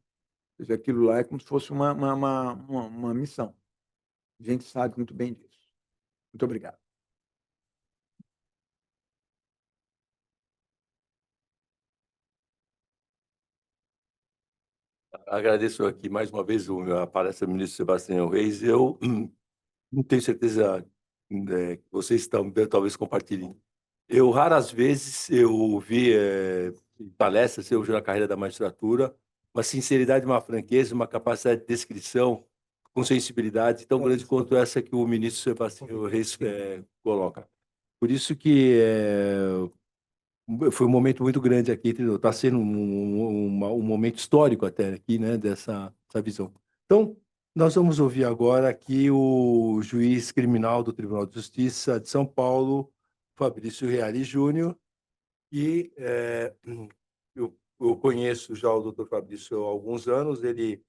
Ou seja, aquilo lá é como se fosse uma missão. A gente sabe muito bem disso. Muito obrigado. Agradeço aqui mais uma vez a palestra do ministro Sebastião Reis. Eu não tenho certeza que vocês talvez compartilhem. Eu, raras vezes, eu vi palestras, eu na carreira da magistratura, uma sinceridade, uma franqueza, uma capacidade de descrição com sensibilidade tão grande quanto essa que o ministro Sebastião Reis coloca. Por isso que foi um momento muito grande aqui, está sendo um momento histórico até aqui, né, dessa visão. Então, nós vamos ouvir agora aqui o juiz criminal do Tribunal de Justiça de São Paulo, Fabrício Reale Júnior, e eu conheço já o doutor Fabrício há alguns anos, ele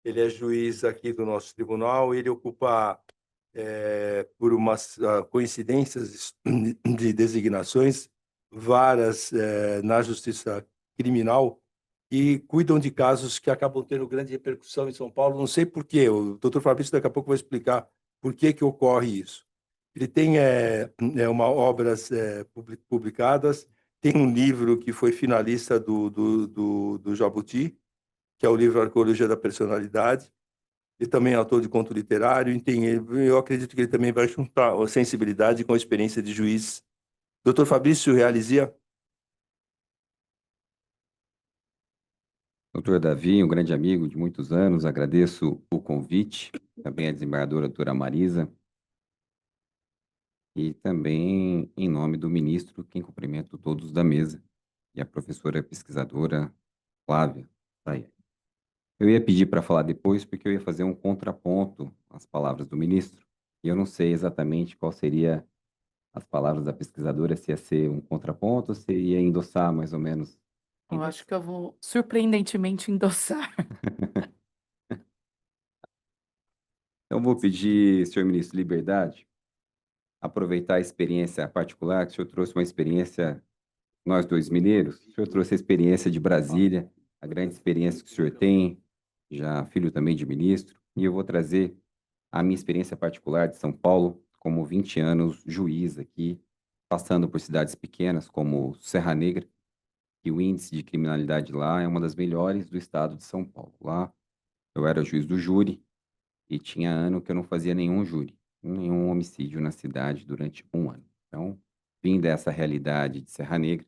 é juiz aqui do nosso tribunal, ele ocupa, por umas coincidências de designações, varas na Justiça Criminal e cuidam de casos que acabam tendo grande repercussão em São Paulo. Não sei por quê, o doutor Fabrício daqui a pouco vai explicar por que ocorre isso. Ele tem obras publicadas, tem um livro que foi finalista do Jabuti, que é o livro Arqueologia da Personalidade. Ele também é autor de conto literário, eu acredito que ele também vai juntar a sensibilidade com a experiência de juiz. Doutor Fabrício Realizia. Doutor Davi, um grande amigo de muitos anos, agradeço o convite, também a desembargadora doutora Marisa, e também em nome do ministro, quem cumprimento todos da mesa, e a professora pesquisadora Flávia. Tá aí. Eu ia pedir para falar depois, porque eu ia fazer um contraponto às palavras do ministro, e eu não sei exatamente qual seria as palavras da pesquisadora, se ia ser um contraponto, ou se ia endossar mais ou menos. Eu acho que eu vou surpreendentemente endossar. Então, vou pedir, senhor ministro, liberdade, aproveitar a experiência particular, que o senhor trouxe uma experiência, nós dois mineiros, o senhor trouxe a experiência de Brasília, a grande experiência que o senhor tem, já filho também de ministro, e eu vou trazer a minha experiência particular de São Paulo, como 20 anos juiz aqui, passando por cidades pequenas como Serra Negra, e o índice de criminalidade lá é uma das melhores do estado de São Paulo. Lá eu era juiz do júri e tinha ano que eu não fazia nenhum júri, nenhum homicídio na cidade durante um ano. Então, vim dessa realidade de Serra Negra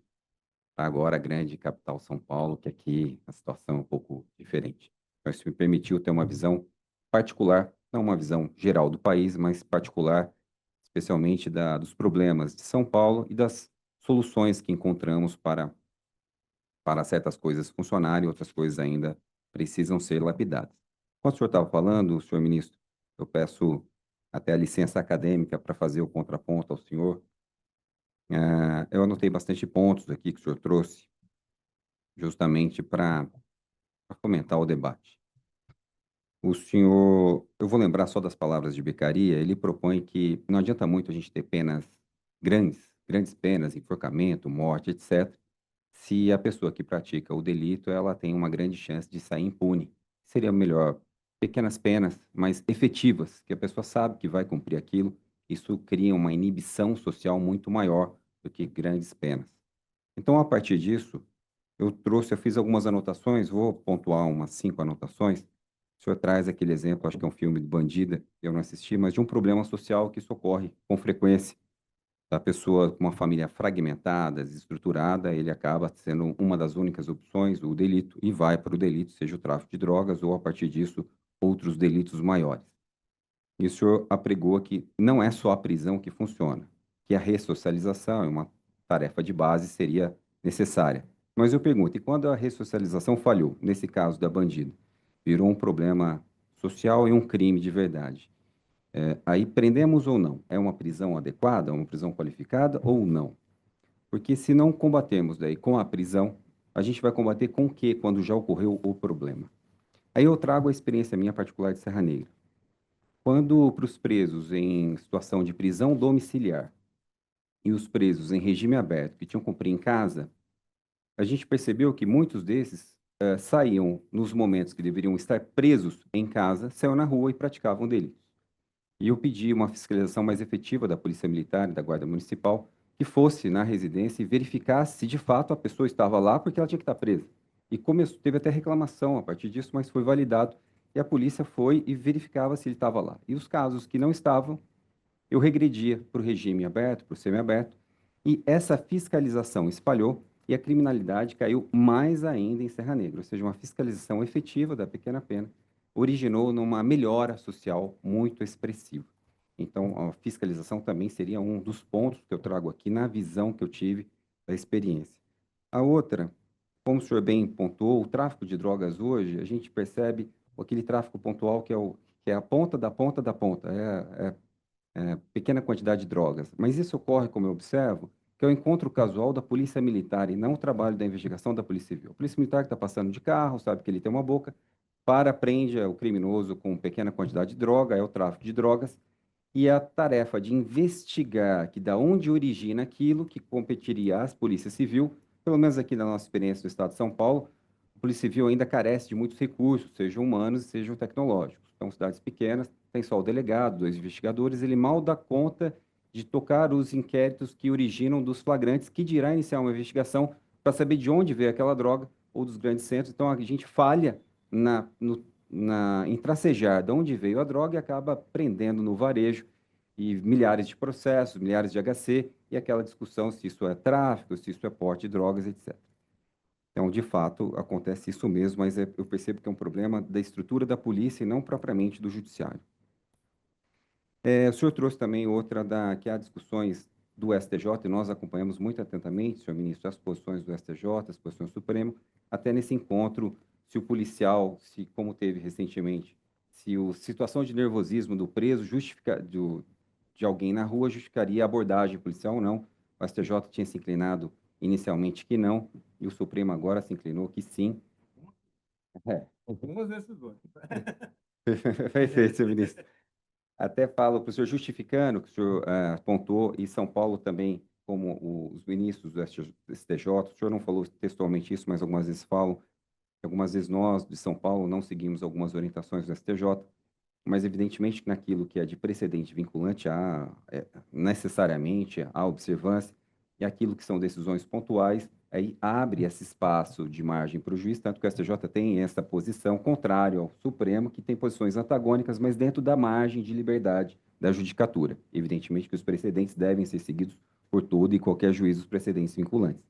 para agora a grande capital São Paulo, que aqui a situação é um pouco diferente. Então, isso me permitiu ter uma visão particular, não uma visão geral do país, mas particular, especialmente dos problemas de São Paulo e das soluções que encontramos para certas coisas funcionarem, outras coisas ainda precisam ser lapidadas. Quando o senhor estava falando, senhor ministro, eu peço até a licença acadêmica para fazer o contraponto ao senhor. Eu anotei bastante pontos aqui que o senhor trouxe, justamente para fomentar o debate. O senhor, eu vou lembrar só das palavras de Beccaria, ele propõe que não adianta muito a gente ter penas grandes penas, enforcamento, morte, etc., se a pessoa que pratica o delito, ela tem uma grande chance de sair impune. Seria melhor pequenas penas, mas efetivas, que a pessoa sabe que vai cumprir aquilo. Isso cria uma inibição social muito maior do que grandes penas. Então, a partir disso, eu fiz algumas anotações, vou pontuar umas 5 anotações. O senhor traz aquele exemplo, acho que é um filme de Bandida, eu não assisti, mas de um problema social que isso ocorre com frequência. A pessoa com uma família fragmentada, desestruturada, ele acaba sendo uma das únicas opções, o delito, e vai para o delito, seja o tráfico de drogas ou, a partir disso, outros delitos maiores. E o senhor apregou que não é só a prisão que funciona, que a ressocialização é uma tarefa de base, seria necessária. Mas eu pergunto, e quando a ressocialização falhou, nesse caso da bandida, virou um problema social e um crime de verdade? Aí prendemos ou não? É uma prisão adequada, uma prisão qualificada ou não? Porque se não combatemos daí com a prisão, a gente vai combater com o quê quando já ocorreu o problema? Aí eu trago a experiência minha particular de Serra Negra. Quando para os presos em situação de prisão domiciliar e os presos em regime aberto que tinham que cumprir em casa, a gente percebeu que muitos desses saíam nos momentos que deveriam estar presos em casa, saíam na rua e praticavam delitos. E eu pedi uma fiscalização mais efetiva da Polícia Militar e da Guarda Municipal, que fosse na residência e verificasse se de fato a pessoa estava lá porque ela tinha que estar presa. E teve até reclamação a partir disso, mas foi validado. E a polícia foi e verificava se ele estava lá. E os casos que não estavam, eu regredia para o regime aberto, para o semiaberto. E essa fiscalização espalhou e a criminalidade caiu mais ainda em Serra Negra. Ou seja, uma fiscalização efetiva da pequena pena originou numa melhora social muito expressiva. Então, a fiscalização também seria um dos pontos que eu trago aqui na visão que eu tive da experiência. A outra, como o senhor bem pontuou, o tráfico de drogas hoje, a gente percebe aquele tráfico pontual que é a ponta da ponta da ponta, pequena quantidade de drogas. Mas isso ocorre, como eu observo, que é o encontro casual da polícia militar e não o trabalho da investigação da polícia civil. A polícia militar que está passando de carro, sabe que ele tem uma boca, prende o criminoso com pequena quantidade de droga, é o tráfico de drogas, e a tarefa de investigar que da onde origina aquilo que competiria às polícias civil, pelo menos aqui na nossa experiência do Estado de São Paulo, a Polícia Civil ainda carece de muitos recursos, sejam humanos e sejam tecnológicos. Então, cidades pequenas, tem só o delegado, 2 investigadores, ele mal dá conta de tocar os inquéritos que originam dos flagrantes, que dirá iniciar uma investigação para saber de onde veio aquela droga ou dos grandes centros. Então, a gente falha em tracejar de onde veio a droga e acaba prendendo no varejo e milhares de processos, milhares de HC, e aquela discussão se isso é tráfico, se isso é porte de drogas, etc. Então, de fato, acontece isso mesmo, mas eu percebo que é um problema da estrutura da polícia e não propriamente do judiciário. O senhor trouxe também outra que há discussões do STJ, e nós acompanhamos muito atentamente, senhor ministro, as posições do STJ, as posições do Supremo, até nesse encontro, se o policial, como teve recentemente, se a situação de nervosismo do preso de alguém na rua justificaria a abordagem policial ou não. O STJ tinha se inclinado inicialmente que não, e o Supremo agora se inclinou que sim. Algumas decisões. Perfeito, senhor ministro. Até falo para o senhor, justificando que o senhor apontou, e São Paulo também, como os ministros do STJ, o senhor não falou textualmente isso, mas algumas vezes falam, algumas vezes nós, de São Paulo, não seguimos algumas orientações do STJ, mas evidentemente que naquilo que é de precedente vinculante há necessariamente a observância, e aquilo que são decisões pontuais, aí abre esse espaço de margem para o juiz, tanto que o STJ tem essa posição contrária ao Supremo, que tem posições antagônicas, mas dentro da margem de liberdade da judicatura. Evidentemente que os precedentes devem ser seguidos por todo e qualquer juiz, os precedentes vinculantes.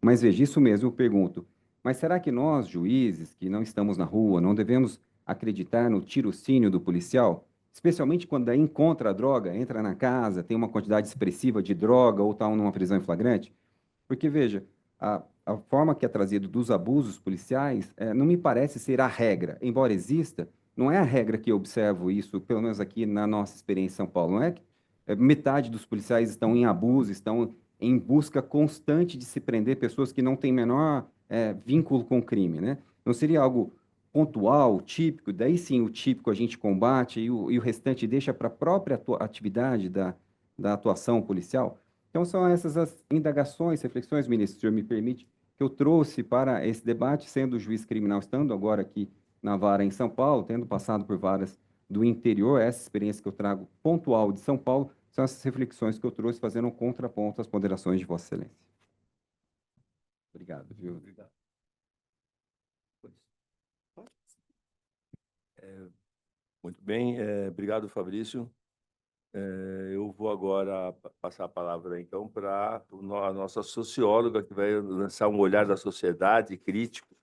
Mas veja, isso mesmo eu pergunto, mas será que nós, juízes, que não estamos na rua, não devemos acreditar no tirocínio do policial? Especialmente quando daí encontra a droga, entra na casa, tem uma quantidade expressiva de droga ou está numa prisão em flagrante? Porque, veja, a forma que é trazido dos abusos policiais não me parece ser a regra, embora exista, não é a regra que eu observo isso, pelo menos aqui na nossa experiência em São Paulo, não é que metade dos policiais estão em abuso, estão em busca constante de se prender pessoas que não têm menor vínculo com o crime, né? Não seria algo pontual, típico, daí sim o típico a gente combate e o restante deixa para a própria atividade da atuação policial? Então, são essas as indagações, reflexões, ministro, se o senhor me permite, que eu trouxe para esse debate, sendo juiz criminal, estando agora aqui na vara em São Paulo, tendo passado por varas do interior, essa experiência que eu trago pontual de São Paulo, são essas reflexões que eu trouxe fazendo um contraponto às ponderações de Vossa Excelência. Obrigado, viu? Obrigado. Muito bem, obrigado, Fabrício. Eu vou agora passar a palavra, então, para a nossa socióloga, que vai lançar um olhar da sociedade crítico.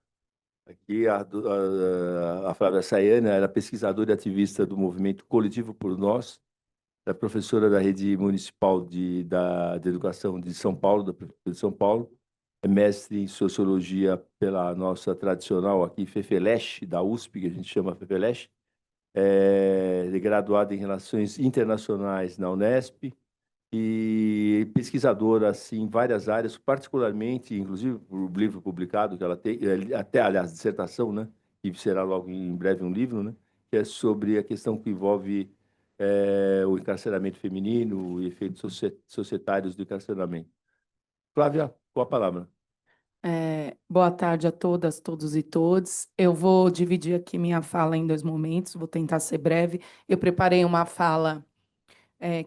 Aqui, a Flávia Sayana era pesquisadora e ativista do movimento Coletivo por Nós, é professora da Rede Municipal de Educação de São Paulo, da Prefeitura de São Paulo, é mestre em Sociologia pela nossa tradicional aqui, FEFELESH, da USP, que a gente chama FEFELESH, graduada em Relações Internacionais na Unesp e pesquisadora assim, em várias áreas, particularmente, inclusive, o livro publicado que ela tem, até, aliás, dissertação, né, que será logo em breve um livro, né, que é sobre a questão que envolve o encarceramento feminino e efeitos societários do encarceramento. Flávia, com a palavra. Boa tarde a todas, todos e todes. Eu vou dividir aqui minha fala em 2 momentos, vou tentar ser breve. Eu preparei uma fala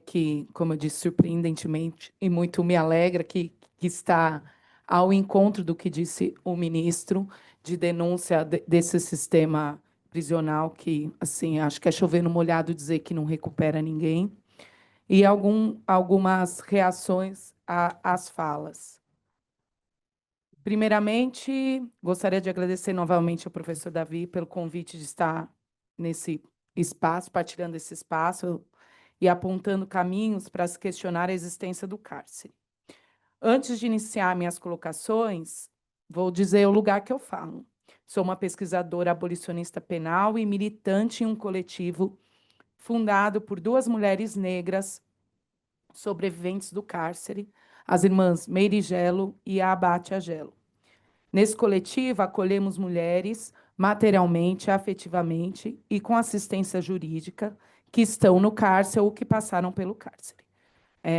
que, como eu disse, surpreendentemente, e muito me alegra, que está ao encontro do que disse o ministro, de denúncia desse sistema prisional, que, assim, acho que é chover no molhado dizer que não recupera ninguém, e algumas reações às falas. Primeiramente, gostaria de agradecer novamente ao professor Davi pelo convite de estar nesse espaço, partilhando esse espaço e apontando caminhos para se questionar a existência do cárcere. Antes de iniciar minhas colocações, vou dizer o lugar que eu falo. Sou uma pesquisadora abolicionista penal e militante em um coletivo fundado por 2 mulheres negras sobreviventes do cárcere, as irmãs Meire Gelo e a Abate Agelo. Nesse coletivo, acolhemos mulheres materialmente, afetivamente e com assistência jurídica que estão no cárcere ou que passaram pelo cárcere.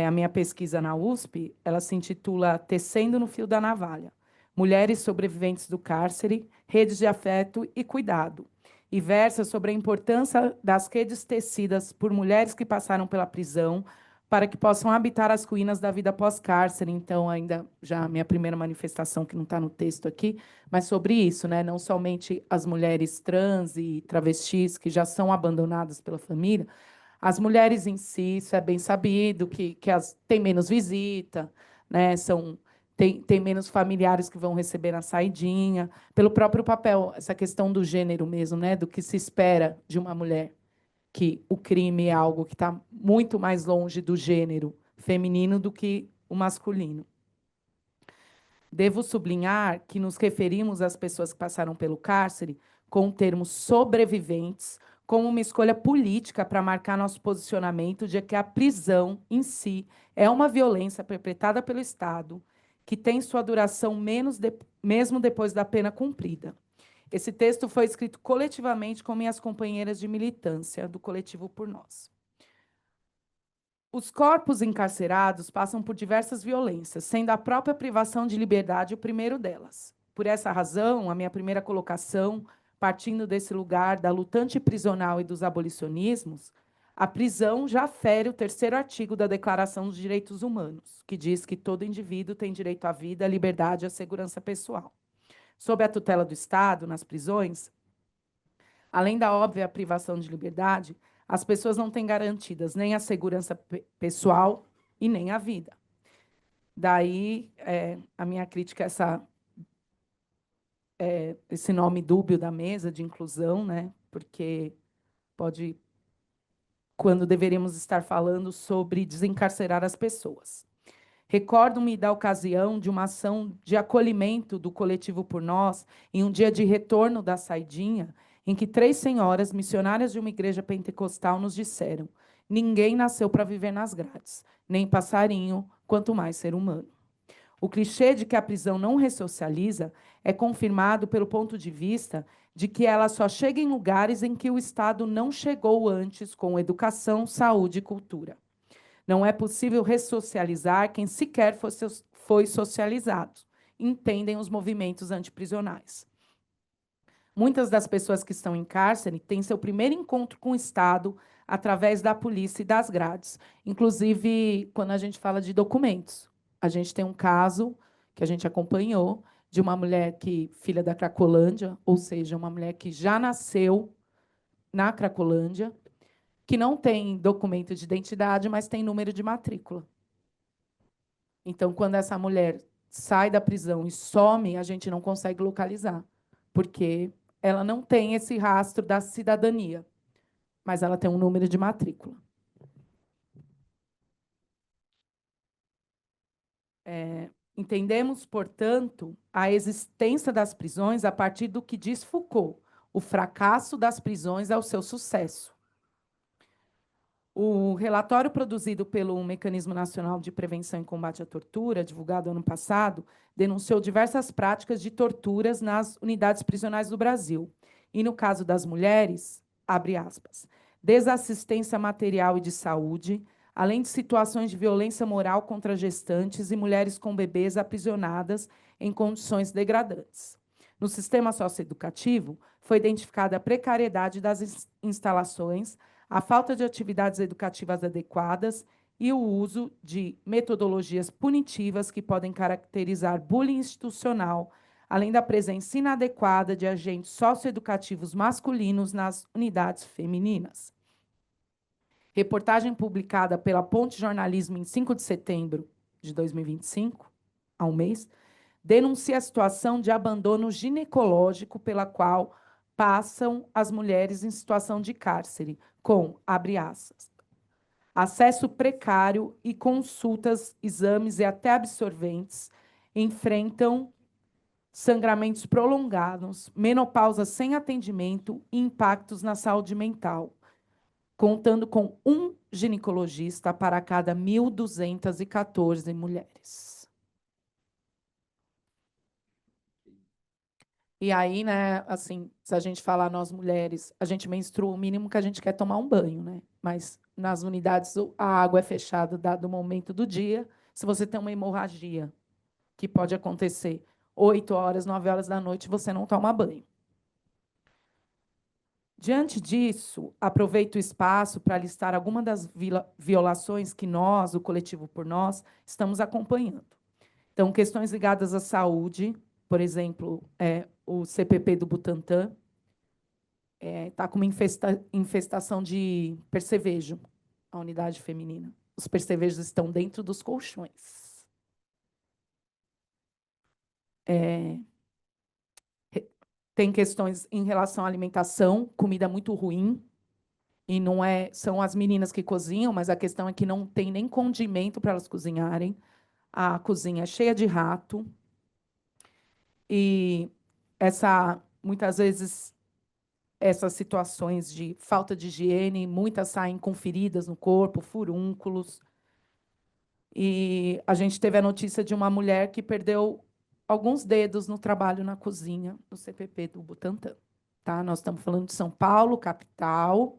A minha pesquisa na USP, ela se intitula Tecendo no Fio da Navalha, Mulheres Sobreviventes do Cárcere, Redes de Afeto e Cuidado, e versa sobre a importância das redes tecidas por mulheres que passaram pela prisão, para que possam habitar as ruínas da vida pós-cárcere. Então, ainda já a minha primeira manifestação, que não está no texto aqui, mas sobre isso, né? Não somente as mulheres trans e travestis que já são abandonadas pela família, as mulheres em si, isso é bem sabido, que têm menos visita, né? tem menos familiares que vão receber na saidinha, pelo próprio papel, essa questão do gênero mesmo, né, do que se espera de uma mulher, que o crime é algo que está muito mais longe do gênero feminino do que o masculino. Devo sublinhar que nos referimos às pessoas que passaram pelo cárcere com o termo sobreviventes, como uma escolha política para marcar nosso posicionamento de que a prisão em si é uma violência perpetrada pelo Estado, que tem sua duração mesmo depois da pena cumprida. Esse texto foi escrito coletivamente com minhas companheiras de militância do Coletivo Por Nós. Os corpos encarcerados passam por diversas violências, sendo a própria privação de liberdade o primeiro delas. Por essa razão, a minha primeira colocação, partindo desse lugar da lutante prisional e dos abolicionismos, a prisão já fere o 3º artigo da Declaração dos Direitos Humanos, que diz que todo indivíduo tem direito à vida, à liberdade e à segurança pessoal. Sob a tutela do Estado, nas prisões, além da óbvia privação de liberdade, as pessoas não têm garantidas nem a segurança pessoal e nem a vida. Daí, a minha crítica a esse nome dúbio da mesa de inclusão, né? Porque pode, quando deveríamos estar falando sobre desencarcerar as pessoas. Recordo-me da ocasião de uma ação de acolhimento do Coletivo Por Nós, em um dia de retorno da saidinha, em que 3 senhoras, missionárias de uma igreja pentecostal, nos disseram: ninguém nasceu para viver nas grades, nem passarinho, quanto mais ser humano. O clichê de que a prisão não ressocializa é confirmado pelo ponto de vista de que ela só chega em lugares em que o Estado não chegou antes, com educação, saúde e cultura. Não é possível ressocializar quem sequer foi socializado. Entendem os movimentos antiprisionais. Muitas das pessoas que estão em cárcere têm seu primeiro encontro com o Estado através da polícia e das grades. Inclusive, quando a gente fala de documentos. A gente tem um caso que a gente acompanhou de uma mulher filha da Cracolândia, ou seja, uma mulher que já nasceu na Cracolândia, que não tem documento de identidade, mas tem número de matrícula. Então, quando essa mulher sai da prisão e some, a gente não consegue localizar, porque ela não tem esse rastro da cidadania, mas ela tem um número de matrícula. Entendemos, portanto, a existência das prisões a partir do que diz Foucault: o fracasso das prisões é o seu sucesso. O relatório produzido pelo Mecanismo Nacional de Prevenção e Combate à Tortura, divulgado ano passado, denunciou diversas práticas de torturas nas unidades prisionais do Brasil. E, no caso das mulheres, abre aspas, desassistência material e de saúde, além de situações de violência moral contra gestantes e mulheres com bebês aprisionadas em condições degradantes. No sistema socioeducativo, foi identificada a precariedade das instalações, a falta de atividades educativas adequadas e o uso de metodologias punitivas que podem caracterizar bullying institucional, além da presença inadequada de agentes socioeducativos masculinos nas unidades femininas. Reportagem publicada pela Ponte Jornalismo em 5 de setembro de 2025, há um mês, denuncia a situação de abandono ginecológico pela qual passam as mulheres em situação de cárcere, com, abre aspas, acesso precário e consultas, exames e até absorventes, enfrentam sangramentos prolongados, menopausa sem atendimento e impactos na saúde mental, contando com um ginecologista para cada 1.214 mulheres. E aí, né, assim, se a gente falar nós mulheres, a gente menstrua o mínimo que a gente quer tomar um banho, né? Mas nas unidades a água é fechada dado o momento do dia. Se você tem uma hemorragia, que pode acontecer 8 horas, 9 horas da noite, você não toma banho. Diante disso, aproveito o espaço para listar algumas das violações que nós, o Coletivo Por Nós, estamos acompanhando. Então, questões ligadas à saúde, por exemplo, o CPP do Butantã está com uma infestação de percevejo, a unidade feminina. Os percevejos estão dentro dos colchões. Tem questões em relação à alimentação, comida muito ruim, e não são as meninas que cozinham, mas a questão é que não tem nem condimento para elas cozinharem. A cozinha é cheia de rato. E muitas vezes essas situações de falta de higiene, muitas saem com feridas no corpo, furúnculos. E a gente teve a notícia de uma mulher que perdeu alguns dedos no trabalho na cozinha do CPP do Butantã. Tá? Nós estamos falando de São Paulo, capital.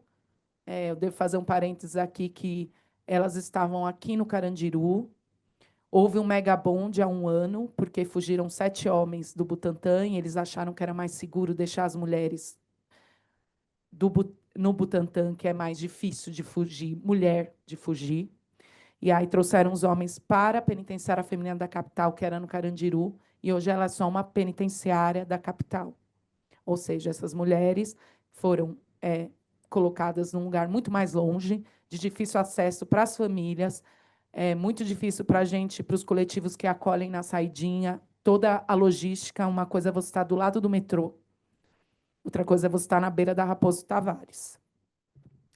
Eu devo fazer um parênteses aqui que elas estavam aqui no Carandiru. Houve um megabonde há um ano, porque fugiram 7 homens do Butantã e eles acharam que era mais seguro deixar as mulheres no Butantã, que é mais difícil de fugir, mulher de fugir. E aí trouxeram os homens para a penitenciária feminina da capital, que era no Carandiru, e hoje ela é só uma penitenciária da capital. Ou seja, essas mulheres foram colocadas num lugar muito mais longe, de difícil acesso para as famílias, muito difícil para a gente, para os coletivos que acolhem na saidinha, toda a logística. Uma coisa é você estar do lado do metrô, outra coisa é você estar na beira da Raposo Tavares.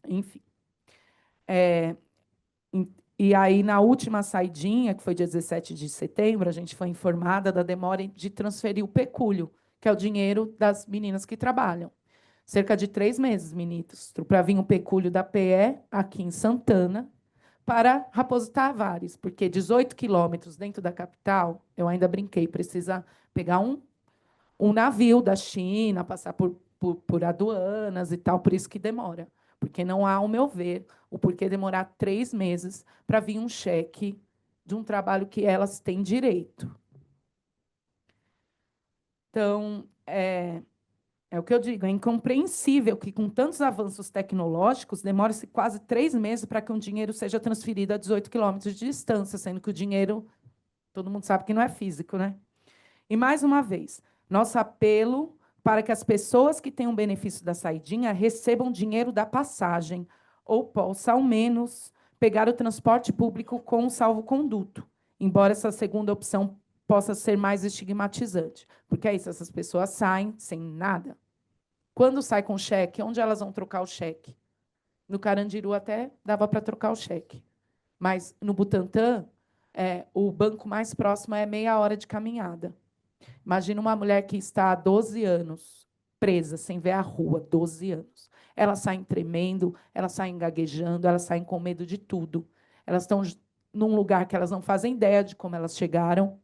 Enfim. E aí, na última saidinha, que foi dia 17 de setembro, a gente foi informada da demora de transferir o pecúlio, que é o dinheiro das meninas que trabalham. Cerca de 3 meses, ministro, para vir o pecúlio da PE aqui em Santana para Raposo Tavares, porque 18 quilômetros dentro da capital, eu ainda brinquei, precisa pegar um navio da China, passar por aduanas e tal, por isso que demora. Porque não há, ao meu ver, o porquê demorar 3 meses para vir um cheque de um trabalho que elas têm direito. Então, é o que eu digo, é incompreensível que, com tantos avanços tecnológicos, demore-se quase 3 meses para que um dinheiro seja transferido a 18 quilômetros de distância, sendo que o dinheiro, todo mundo sabe que não é físico, né? E, mais uma vez, nosso apelo para que as pessoas que têm o benefício da saidinha recebam dinheiro da passagem ou possam, ao menos, pegar o transporte público com o salvo-conduto, embora essa segunda opção possa ser mais estigmatizante. Porque é isso, essas pessoas saem sem nada. Quando sai com cheque, onde elas vão trocar o cheque? No Carandiru até dava para trocar o cheque. Mas no Butantã, o banco mais próximo é meia hora de caminhada. Imagina uma mulher que está há 12 anos presa, sem ver a rua, 12 anos. Elas saem tremendo, elas saem gaguejando, elas saem com medo de tudo. Elas estão num lugar que elas não fazem ideia de como elas chegaram,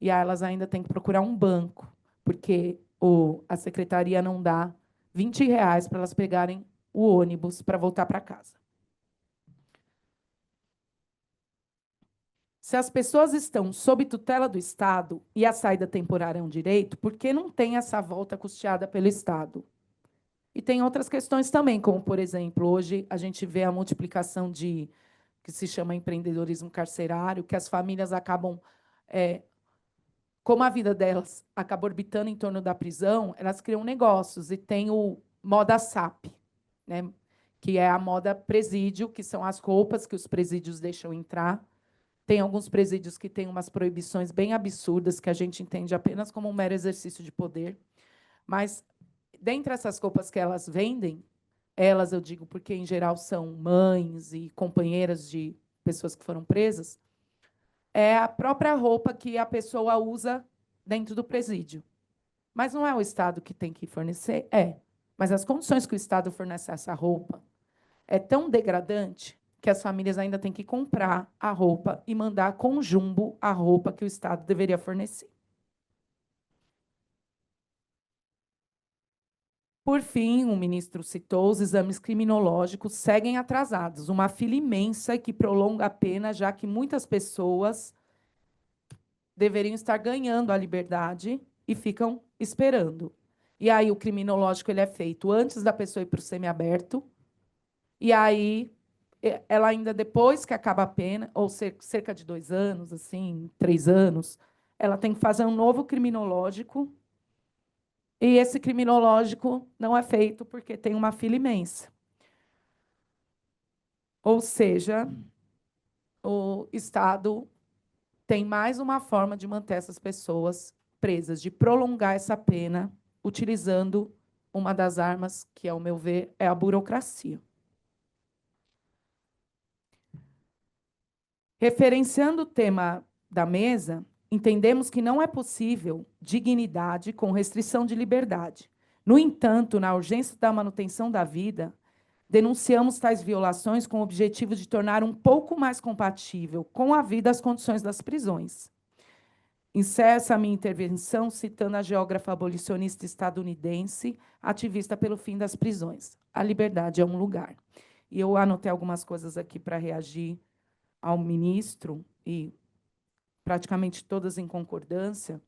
e aí elas ainda têm que procurar um banco, porque a secretaria não dá R$ 20 para elas pegarem o ônibus para voltar para casa. Se as pessoas estão sob tutela do Estado e a saída temporária é um direito, por que não tem essa volta custeada pelo Estado? E tem outras questões também, como, por exemplo, hoje a gente vê a multiplicação que se chama empreendedorismo carcerário, que as famílias acabam, como a vida delas acaba orbitando em torno da prisão, elas criam negócios, e tem o moda SAP, né, que é a moda presídio, que são as roupas que os presídios deixam entrar. Tem alguns presídios que têm umas proibições bem absurdas, que a gente entende apenas como um mero exercício de poder. Mas, dentre essas roupas que elas vendem, elas, eu digo porque, em geral, são mães e companheiras de pessoas que foram presas, é a própria roupa que a pessoa usa dentro do presídio. Mas não é o Estado que tem que fornecer? Mas as condições que o Estado fornece a essa roupa é tão degradante que as famílias ainda têm que comprar a roupa e mandar com jumbo a roupa que o Estado deveria fornecer. Por fim, o ministro citou, os exames criminológicos seguem atrasados, uma fila imensa que prolonga a pena, já que muitas pessoas deveriam estar ganhando a liberdade e ficam esperando. E aí o criminológico ele é feito antes da pessoa ir para o semiaberto, e aí ela ainda, depois que acaba a pena, ou cerca de 2 anos, assim, 3 anos, ela tem que fazer um novo criminológico, e esse criminológico não é feito porque tem uma fila imensa. Ou seja, o Estado tem mais uma forma de manter essas pessoas presas de prolongar essa pena utilizando uma das armas que, ao meu ver, é a burocracia. Referenciando o tema da mesa, entendemos que não é possível dignidade com restrição de liberdade. No entanto, na urgência da manutenção da vida, denunciamos tais violações com o objetivo de tornar um pouco mais compatível com a vida as condições das prisões. Encerro essa minha intervenção citando a geógrafa abolicionista estadunidense, ativista pelo fim das prisões. A liberdade é um lugar. E eu anotei algumas coisas aqui para reagir ao ministro, e praticamente todas em concordância,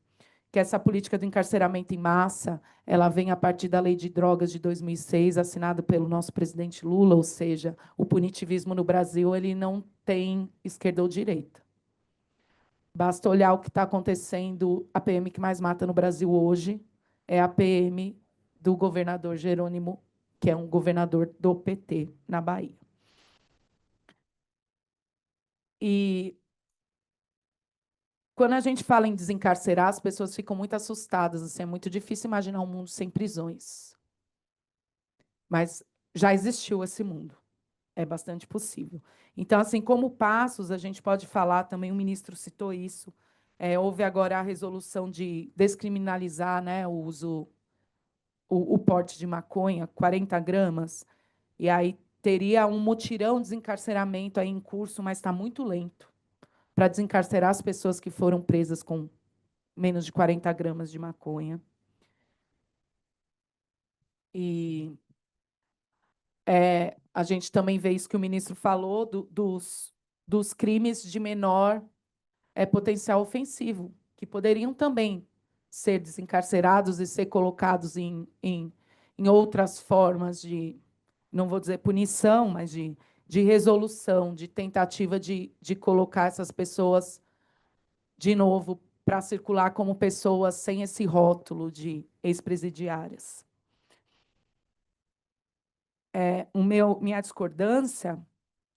que essa política do encarceramento em massa, ela vem a partir da Lei de Drogas de 2006, assinada pelo nosso presidente Lula, ou seja, o punitivismo no Brasil ele não tem esquerda ou direita. Basta olhar o que está acontecendo, a PM que mais mata no Brasil hoje é a PM do governador Jerônimo, que é um governador do PT na Bahia. E quando a gente fala em desencarcerar, as pessoas ficam muito assustadas. Assim, é muito difícil imaginar um mundo sem prisões. Mas já existiu esse mundo. É bastante possível. Então, assim, como passos, a gente pode falar, também o ministro citou isso, houve agora a resolução de descriminalizar, né, o uso, o porte de maconha, 40 gramas, e aí teria um mutirão de desencarceramento aí em curso, mas está muito lento, para desencarcerar as pessoas que foram presas com menos de 40 gramas de maconha. E a gente também vê isso que o ministro falou, dos crimes de menor potencial ofensivo, que poderiam também ser desencarcerados e ser colocados em outras formas de, não vou dizer punição, mas de resolução, de tentativa de colocar essas pessoas de novo para circular como pessoas sem esse rótulo de ex-presidiárias. Minha discordância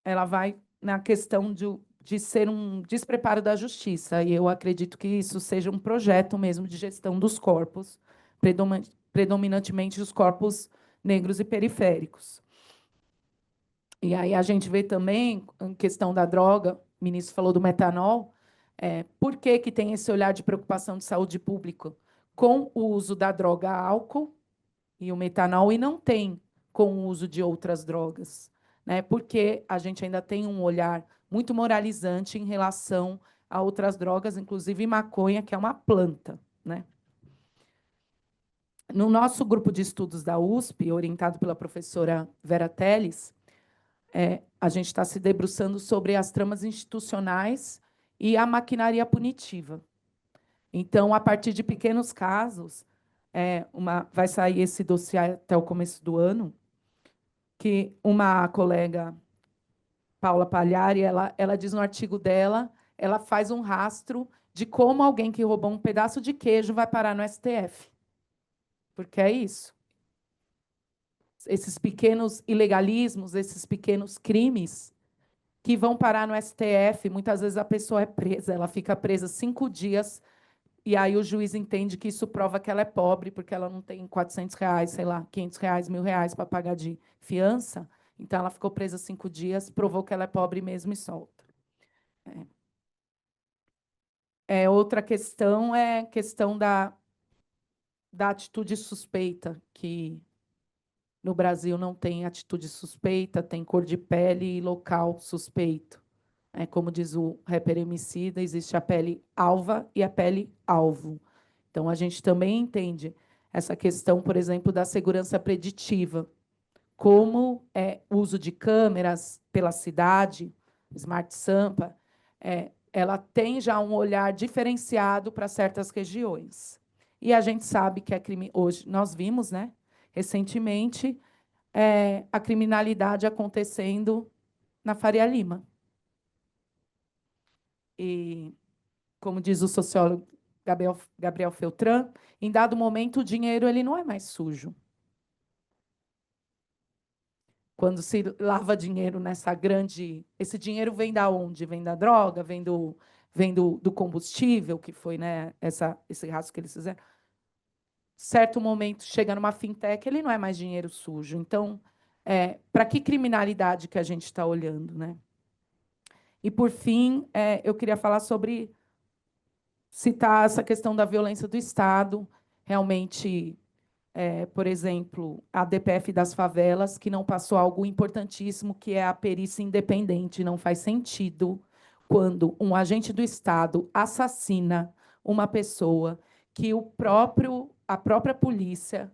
ela vai na questão de ser um despreparo da justiça, e eu acredito que isso seja um projeto mesmo de gestão dos corpos, predominantemente os corpos negros e periféricos. E aí a gente vê também, em questão da droga, o ministro falou do metanol, por que tem esse olhar de preocupação de saúde pública com o uso da droga álcool e o metanol, e não tem com o uso de outras drogas? Né? Porque a gente ainda tem um olhar muito moralizante em relação a outras drogas, inclusive maconha, que é uma planta. Né? No nosso grupo de estudos da USP, orientado pela professora Vera Teles, a gente está se debruçando sobre as tramas institucionais e a maquinaria punitiva. Então, a partir de pequenos casos, vai sair esse dossiê até o começo do ano, que uma colega, Paula Pagliari, ela diz no artigo dela, ela faz um rastro de como alguém que roubou um pedaço de queijo vai parar no STF. Porque é isso. Esses pequenos ilegalismos, esses pequenos crimes que vão parar no STF, muitas vezes a pessoa é presa, ela fica presa 5 dias, e aí o juiz entende que isso prova que ela é pobre, porque ela não tem R$400, sei lá, R$500, R$1.000 para pagar de fiança. Então, ela ficou presa 5 dias, provou que ela é pobre mesmo e solta. Outra questão é a questão da atitude suspeita, que no Brasil não tem atitude suspeita, tem cor de pele e local suspeito. Como diz o rapper Emicida, existe a pele alva e a pele alvo. Então, a gente também entende essa questão, por exemplo, da segurança preditiva, como o uso de câmeras pela cidade, Smart Sampa, ela tem já um olhar diferenciado para certas regiões. E a gente sabe que hoje nós vimos, né, recentemente, a criminalidade acontecendo na Faria Lima. E, como diz o sociólogo Gabriel Feltran, em dado momento o dinheiro ele não é mais sujo. Quando se lava dinheiro nessa grande... Esse dinheiro vem da onde? Vem da droga? Vem vem do combustível, que foi, né, esse rastro que eles fizeram, certo momento chega numa fintech, ele não é mais dinheiro sujo. Então, para que criminalidade que a gente está olhando, né? E, por fim, eu queria falar sobre citar essa questão da violência do Estado. Realmente, por exemplo, a DPF das favelas, que não passou algo importantíssimo, que é a perícia independente. Não faz sentido quando um agente do Estado assassina uma pessoa que a própria polícia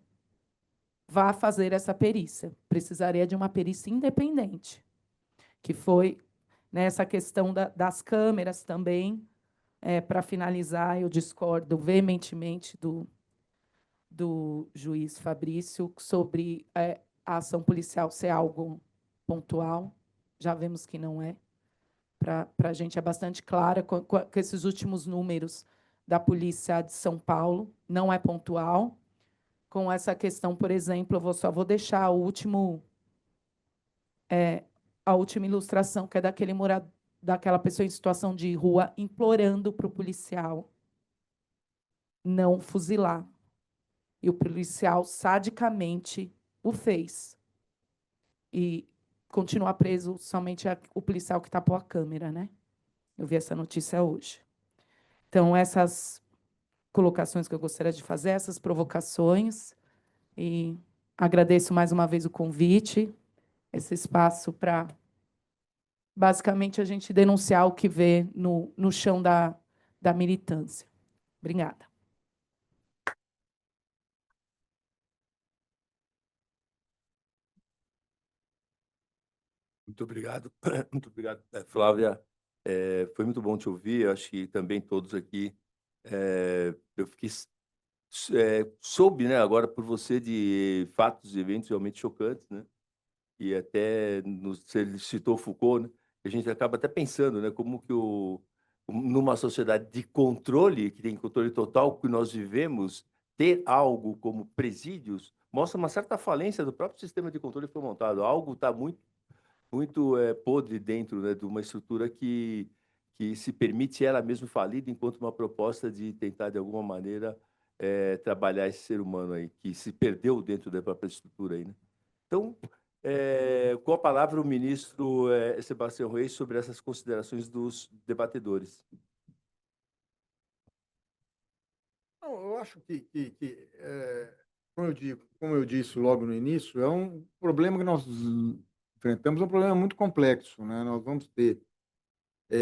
vá fazer essa perícia. Precisaria de uma perícia independente, que foi nessa questão das câmeras também. Para finalizar, eu discordo veementemente do juiz Fabrício sobre a ação policial ser algo pontual. Já vemos que não é. Para a gente é bastante clara com esses últimos números da Polícia de São Paulo, não é pontual. Com essa questão, por exemplo, eu só vou deixar a última ilustração, que é daquela pessoa em situação de rua implorando para o policial não fuzilar. E o policial sadicamente o fez. E continua preso somente o policial que tapou a câmera, né? Eu vi essa notícia hoje. Então, essas colocações que eu gostaria de fazer, essas provocações, e agradeço mais uma vez o convite, esse espaço para, basicamente, a gente denunciar o que vê no chão da militância. Obrigada. Muito obrigado. Muito obrigado, Flávia. Foi muito bom te ouvir. Eu acho que também todos aqui. Eu fiquei, soube, né, agora por você de fatos e eventos realmente chocantes, né? E até você citou Foucault, né? A gente acaba até pensando, né, como que numa sociedade de controle, que tem controle total, que nós vivemos, ter algo como presídios mostra uma certa falência do próprio sistema de controle que foi montado. Algo está muito podre dentro, né, de uma estrutura que se permite ela mesma falida, enquanto uma proposta de tentar, de alguma maneira, trabalhar esse ser humano aí, que se perdeu dentro da própria estrutura aí, né? Então, com a palavra o ministro Sebastião Reis sobre essas considerações dos debatedores. Não, eu acho como eu disse logo no início, é um problema que nós enfrentamos, é um problema muito complexo, né? Nós vamos ter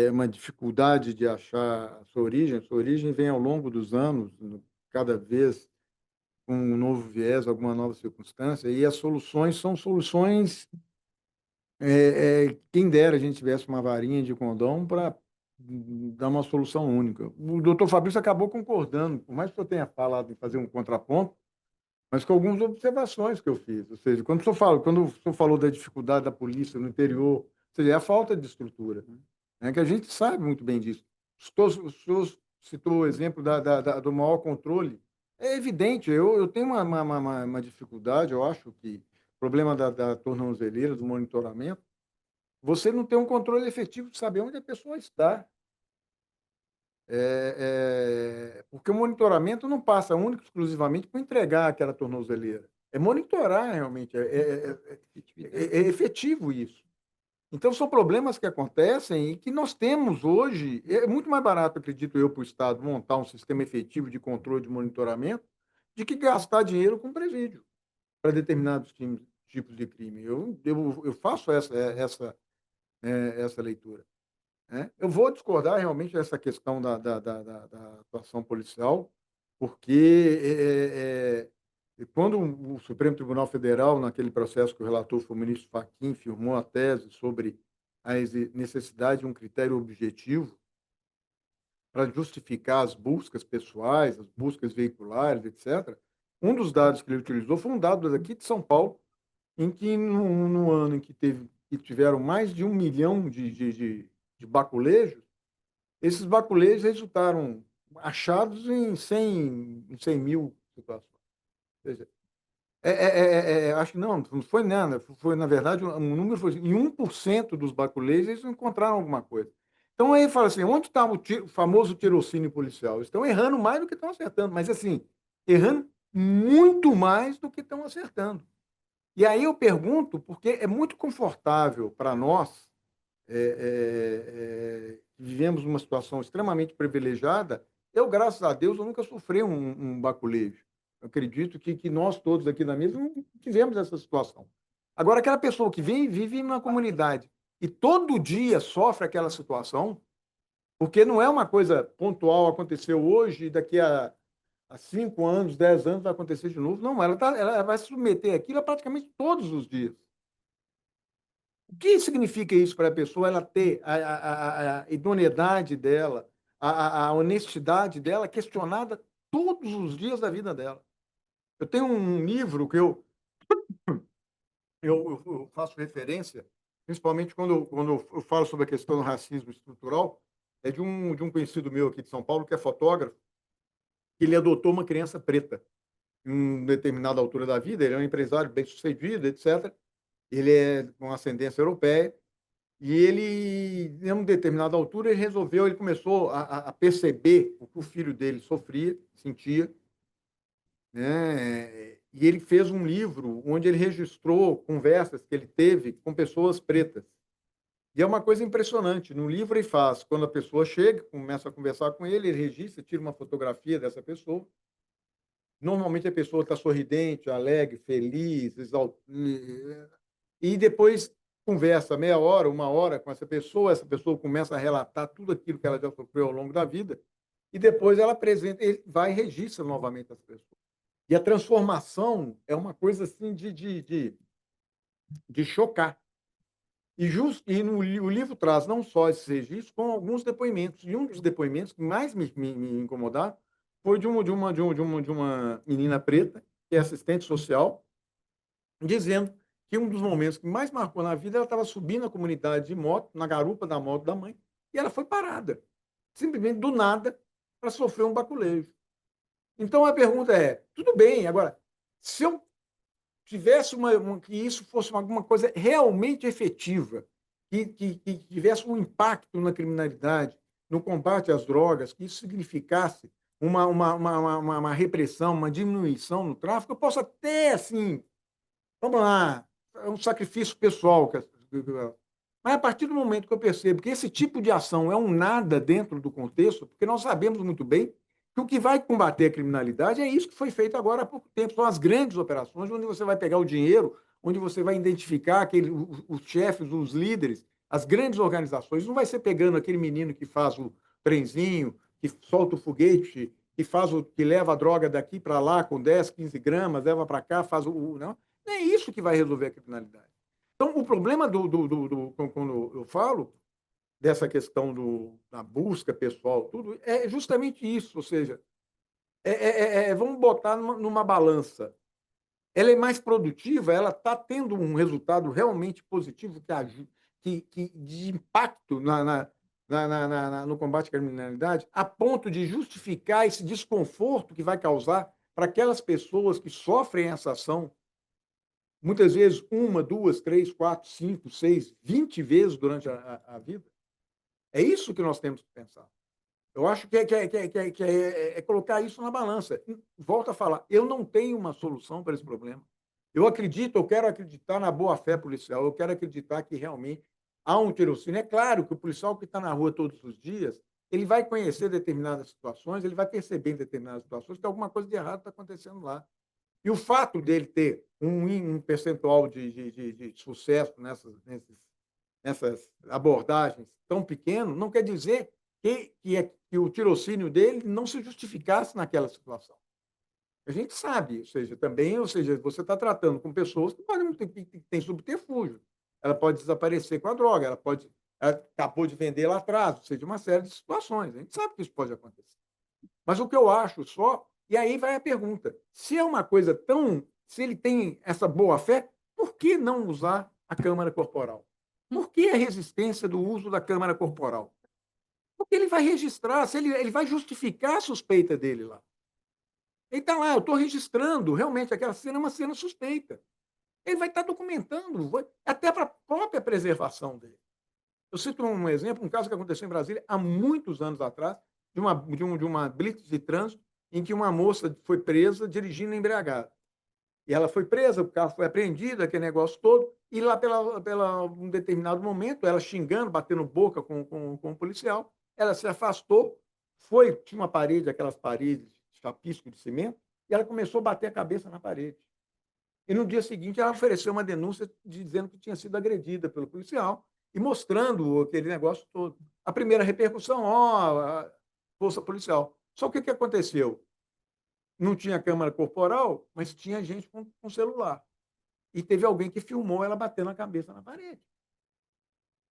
uma dificuldade de achar a sua origem. A sua origem vem ao longo dos anos, cada vez com um novo viés, alguma nova circunstância, e as soluções são soluções. Quem dera a gente tivesse uma varinha de condão para dar uma solução única. O doutor Fabrício acabou concordando, por mais que eu tenha falado em fazer um contraponto, mas com algumas observações que eu fiz. Ou seja, quando o senhor falou da dificuldade da polícia no interior, ou seja, é a falta de estrutura, né, que a gente sabe muito bem disso. O senhor citou o exemplo do maior controle. É evidente, eu tenho uma dificuldade, eu acho que o problema da tornozeleira, do monitoramento, você não tem um controle efetivo de saber onde a pessoa está. Porque o monitoramento não passa único exclusivamente por entregar aquela tornozeleira. É monitorar realmente, é efetivo isso. Então, são problemas que acontecem e que nós temos hoje. É muito mais barato, acredito eu, para o Estado montar um sistema efetivo de controle de monitoramento de que gastar dinheiro com presídio para determinados tipos de crime. Eu faço essa leitura, né? Eu vou discordar realmente dessa questão da atuação policial, porque quando o Supremo Tribunal Federal, naquele processo que o relator foi o ministro Fachin, firmou a tese sobre a necessidade de um critério objetivo para justificar as buscas pessoais, as buscas veiculares, etc., um dos dados que ele utilizou foi um dado daqui de São Paulo, em que no ano em que tiveram mais de 1 milhão de baculejos, esses baculejos resultaram achados em 100 mil situações. Ou seja, acho que não foi nada. Foi, na verdade, um número foi em 1% dos baculejos eles encontraram alguma coisa. Então aí fala assim, onde está o famoso tirocínio policial? Eles estão errando mais do que estão acertando, mas assim, errando muito mais do que estão acertando. E aí eu pergunto, porque é muito confortável para nós, vivemos uma situação extremamente privilegiada. Eu, graças a Deus, eu nunca sofri um baculejo. Eu acredito que nós todos aqui na mesa não tivemos essa situação. Agora, aquela pessoa que vive numa comunidade e todo dia sofre aquela situação, porque não é uma coisa pontual, aconteceu hoje e daqui a 5 anos, 10 anos vai acontecer de novo. Não, ela vai se submeter àquilo praticamente todos os dias. O que significa isso para a pessoa? Ela ter a idoneidade dela, a honestidade dela questionada todos os dias da vida dela. Eu tenho um livro que eu faço referência, principalmente quando eu falo sobre a questão do racismo estrutural, é de um conhecido meu aqui de São Paulo, que é fotógrafo, que ele adotou uma criança preta em uma determinada altura da vida. Ele é um empresário bem-sucedido, etc. Ele é com ascendência europeia. E ele, em uma determinada altura, ele começou a perceber o que o filho dele sofria, sentia, né? E ele fez um livro onde ele registrou conversas que ele teve com pessoas pretas. E é uma coisa impressionante. No livro ele faz, quando a pessoa chega, começa a conversar com ele, ele registra, tira uma fotografia dessa pessoa. Normalmente a pessoa está sorridente, alegre, feliz, e depois conversa meia hora, uma hora com essa pessoa começa a relatar tudo aquilo que ela já sofreu ao longo da vida, e depois ela apresenta, ele vai e registra novamente as pessoas. E a transformação é uma coisa assim de chocar. O livro traz não só esses registros, como alguns depoimentos. E um dos depoimentos que mais me incomodaram foi de uma menina preta, que é assistente social, dizendo que um dos momentos que mais marcou na vida, ela estava subindo a comunidade de moto, na garupa da moto da mãe, e ela foi parada, simplesmente do nada, para sofrer um baculejo. Então a pergunta é: tudo bem, agora, se eu tivesse que isso fosse alguma coisa realmente efetiva, que tivesse um impacto na criminalidade, no combate às drogas, que isso significasse uma repressão, uma diminuição no tráfico, eu posso até, assim, vamos lá, é um sacrifício pessoal. Mas a partir do momento que eu percebo que esse tipo de ação é um nada dentro do contexto, porque nós sabemos muito bem que o que vai combater a criminalidade é isso que foi feito agora há pouco tempo. São as grandes operações, onde você vai pegar o dinheiro, onde você vai identificar os chefes, os líderes, as grandes organizações. Não vai ser pegando aquele menino que faz o trenzinho, que solta o foguete, que leva a droga daqui para lá com 10, 15 gramas, leva para cá, faz o. Não é isso que vai resolver a criminalidade. Então, o problema quando eu falo dessa questão da busca pessoal, tudo, é justamente isso. Ou seja, vamos botar numa balança. Ela é mais produtiva, ela está tendo um resultado realmente positivo de impacto no combate à criminalidade, a ponto de justificar esse desconforto que vai causar para aquelas pessoas que sofrem essa ação, muitas vezes 1, 2, 3, 4, 5, 6, 20 vezes durante a vida. É isso que nós temos que pensar. Eu acho que é colocar isso na balança. Volto a falar, eu não tenho uma solução para esse problema. Eu quero acreditar na boa-fé policial, eu quero acreditar que realmente há um tirocínio. É claro que o policial que está na rua todos os dias, ele vai conhecer determinadas situações, ele vai perceber em determinadas situações que alguma coisa de errado está acontecendo lá. E o fato dele ter um percentual de sucesso nessas abordagens tão pequeno, não quer dizer que o tirocínio dele não se justificasse naquela situação. A gente sabe, ou seja, você está tratando com pessoas que têm subterfúgio. Ela pode desaparecer com a droga, ela acabou de vender lá atrás, ou seja, uma série de situações. A gente sabe que isso pode acontecer. Mas o que eu acho só, e aí vai a pergunta, se ele tem essa boa-fé, por que não usar a câmara corporal? Por que a resistência do uso da câmara corporal? Porque ele vai registrar, ele vai justificar a suspeita dele lá. Ele está lá, eu estou registrando, realmente aquela cena é uma cena suspeita. Ele vai estar documentando, até para a própria preservação dele. Eu cito um exemplo, um caso que aconteceu em Brasília há muitos anos atrás, de uma blitz de trânsito, em que uma moça foi presa dirigindo embriagada. E ela foi presa, o carro foi apreendido, aquele negócio todo, e lá pela um determinado momento, ela xingando, batendo boca com o policial, ela se afastou, tinha uma parede, aquelas paredes, chapisco de cimento, e ela começou a bater a cabeça na parede. E no dia seguinte ela ofereceu uma denúncia dizendo que tinha sido agredida pelo policial e mostrando aquele negócio todo. A primeira repercussão, a força policial. Só que o que aconteceu? Não tinha câmera corporal, mas tinha gente com celular. E teve alguém que filmou ela batendo a cabeça na parede.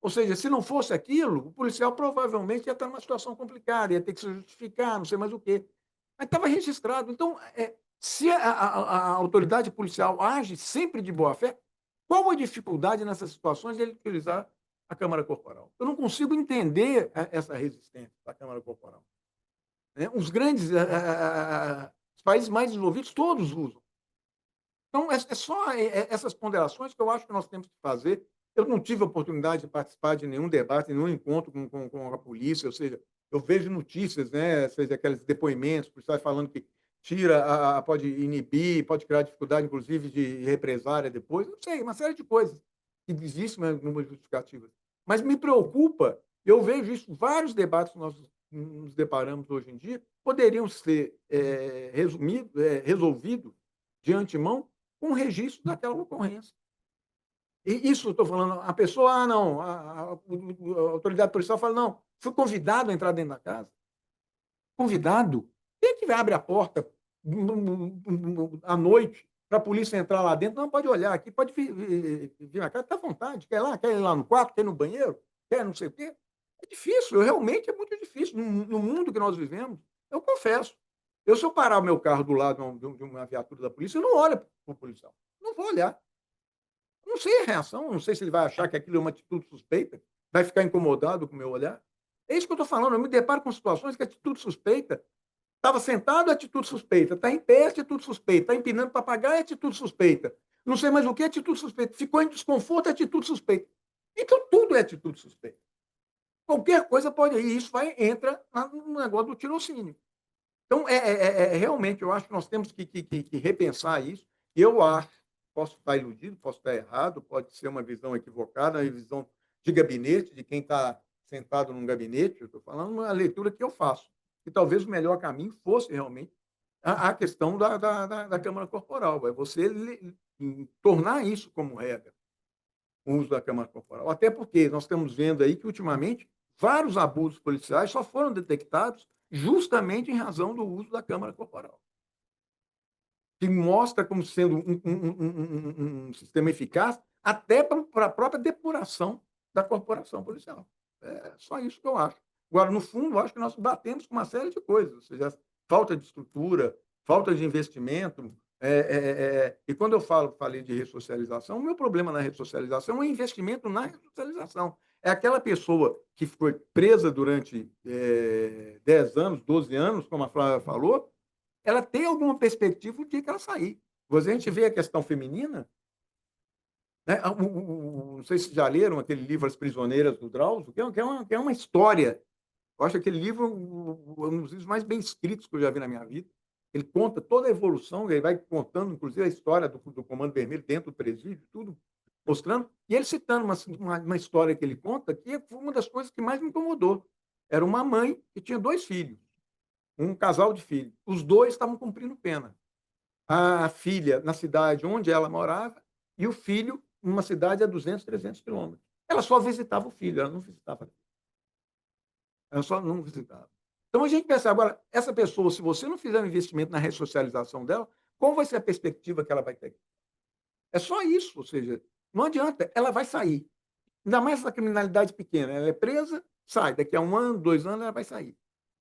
Ou seja, se não fosse aquilo, o policial provavelmente ia estar numa situação complicada, ia ter que se justificar, não sei mais o quê. Mas estava registrado. Então, se a autoridade policial age sempre de boa fé, qual a dificuldade nessas situações de ele utilizar a câmara corporal? Eu não consigo entender essa resistência da câmara corporal. Né? Os grandes, os países mais desenvolvidos, todos usam. Então, é só essas ponderações que eu acho que nós temos que fazer. Eu não tive a oportunidade de participar de nenhum debate, nenhum encontro com a polícia, ou seja, eu vejo notícias, né, ou seja, aqueles depoimentos, policiais falando que pode inibir, pode criar dificuldade, inclusive, de represária depois, não sei, uma série de coisas que existem numa justificativa. Mas me preocupa, eu vejo isso, vários debates que nós nos deparamos hoje em dia, poderiam ser resolvidos de antemão com o registro daquela ocorrência. E isso eu estou falando, a pessoa, não, a autoridade policial fala, não, fui convidado a entrar dentro da casa. Convidado? Quem é que abre a porta à noite para a polícia entrar lá dentro? Não, pode olhar aqui, pode vir na casa, está à vontade, quer ir lá no quarto, quer ir no banheiro, quer não sei o quê. É difícil, realmente é muito difícil. No mundo que nós vivemos, eu confesso, se eu parar o meu carro do lado de uma viatura da polícia, eu não olho para o policial. Não vou olhar. Não sei a reação, não sei se ele vai achar que aquilo é uma atitude suspeita, vai ficar incomodado com o meu olhar. É isso que eu estou falando, eu me deparo com situações que atitude suspeita. Estava sentado, atitude suspeita. Está em pé, atitude suspeita. Está empinando papagaio, atitude suspeita. Não sei mais o que, atitude suspeita. Ficou em desconforto, atitude suspeita. Então, tudo é atitude suspeita. Qualquer coisa pode ir. Isso entra no negócio do tirocínio. Então, realmente, eu acho que nós temos que repensar isso. Eu acho, posso estar iludido, posso estar errado, pode ser uma visão equivocada, uma visão de gabinete, de quem está sentado num gabinete. Eu estou falando uma leitura que eu faço. E talvez o melhor caminho fosse realmente a questão da Câmara Corporal. É você tornar isso como regra, o uso da Câmara Corporal. Até porque nós estamos vendo aí que, ultimamente, vários abusos policiais só foram detectados justamente em razão do uso da Câmara Corporal, que mostra como sendo um sistema eficaz até para a própria depuração da corporação policial. É só isso que eu acho. Agora, no fundo, eu acho que nós batemos com uma série de coisas, ou seja, falta de estrutura, falta de investimento. E quando eu falei de ressocialização, o meu problema na ressocialização é o investimento na ressocialização. É aquela pessoa que foi presa durante 10 anos, 12 anos, como a Flávia falou, ela tem alguma perspectiva do dia que ela sair. A gente vê a questão feminina, né? Não sei se já leram aquele livro As Prisioneiras do Drauzio, que é uma história. Eu acho aquele livro um dos livros mais bem escritos que eu já vi na minha vida. Ele conta toda a evolução, ele vai contando, inclusive, a história do Comando Vermelho dentro do presídio, tudo mostrando. E ele citando uma história que ele conta, que foi uma das coisas que mais me incomodou. Era uma mãe que tinha 2 filhos, um casal de filhos. Os 2 estavam cumprindo pena. A filha na cidade onde ela morava e o filho numa cidade a 200, 300 quilômetros. Ela só visitava o filho, ela não visitava. Ela só não visitava. Então, a gente pensa agora, essa pessoa, se você não fizer um investimento na ressocialização dela, qual vai ser a perspectiva que ela vai ter? É só isso, ou seja, não adianta, ela vai sair. Ainda mais essa criminalidade pequena. Ela é presa, sai. Daqui a 1 ano, 2 anos, ela vai sair.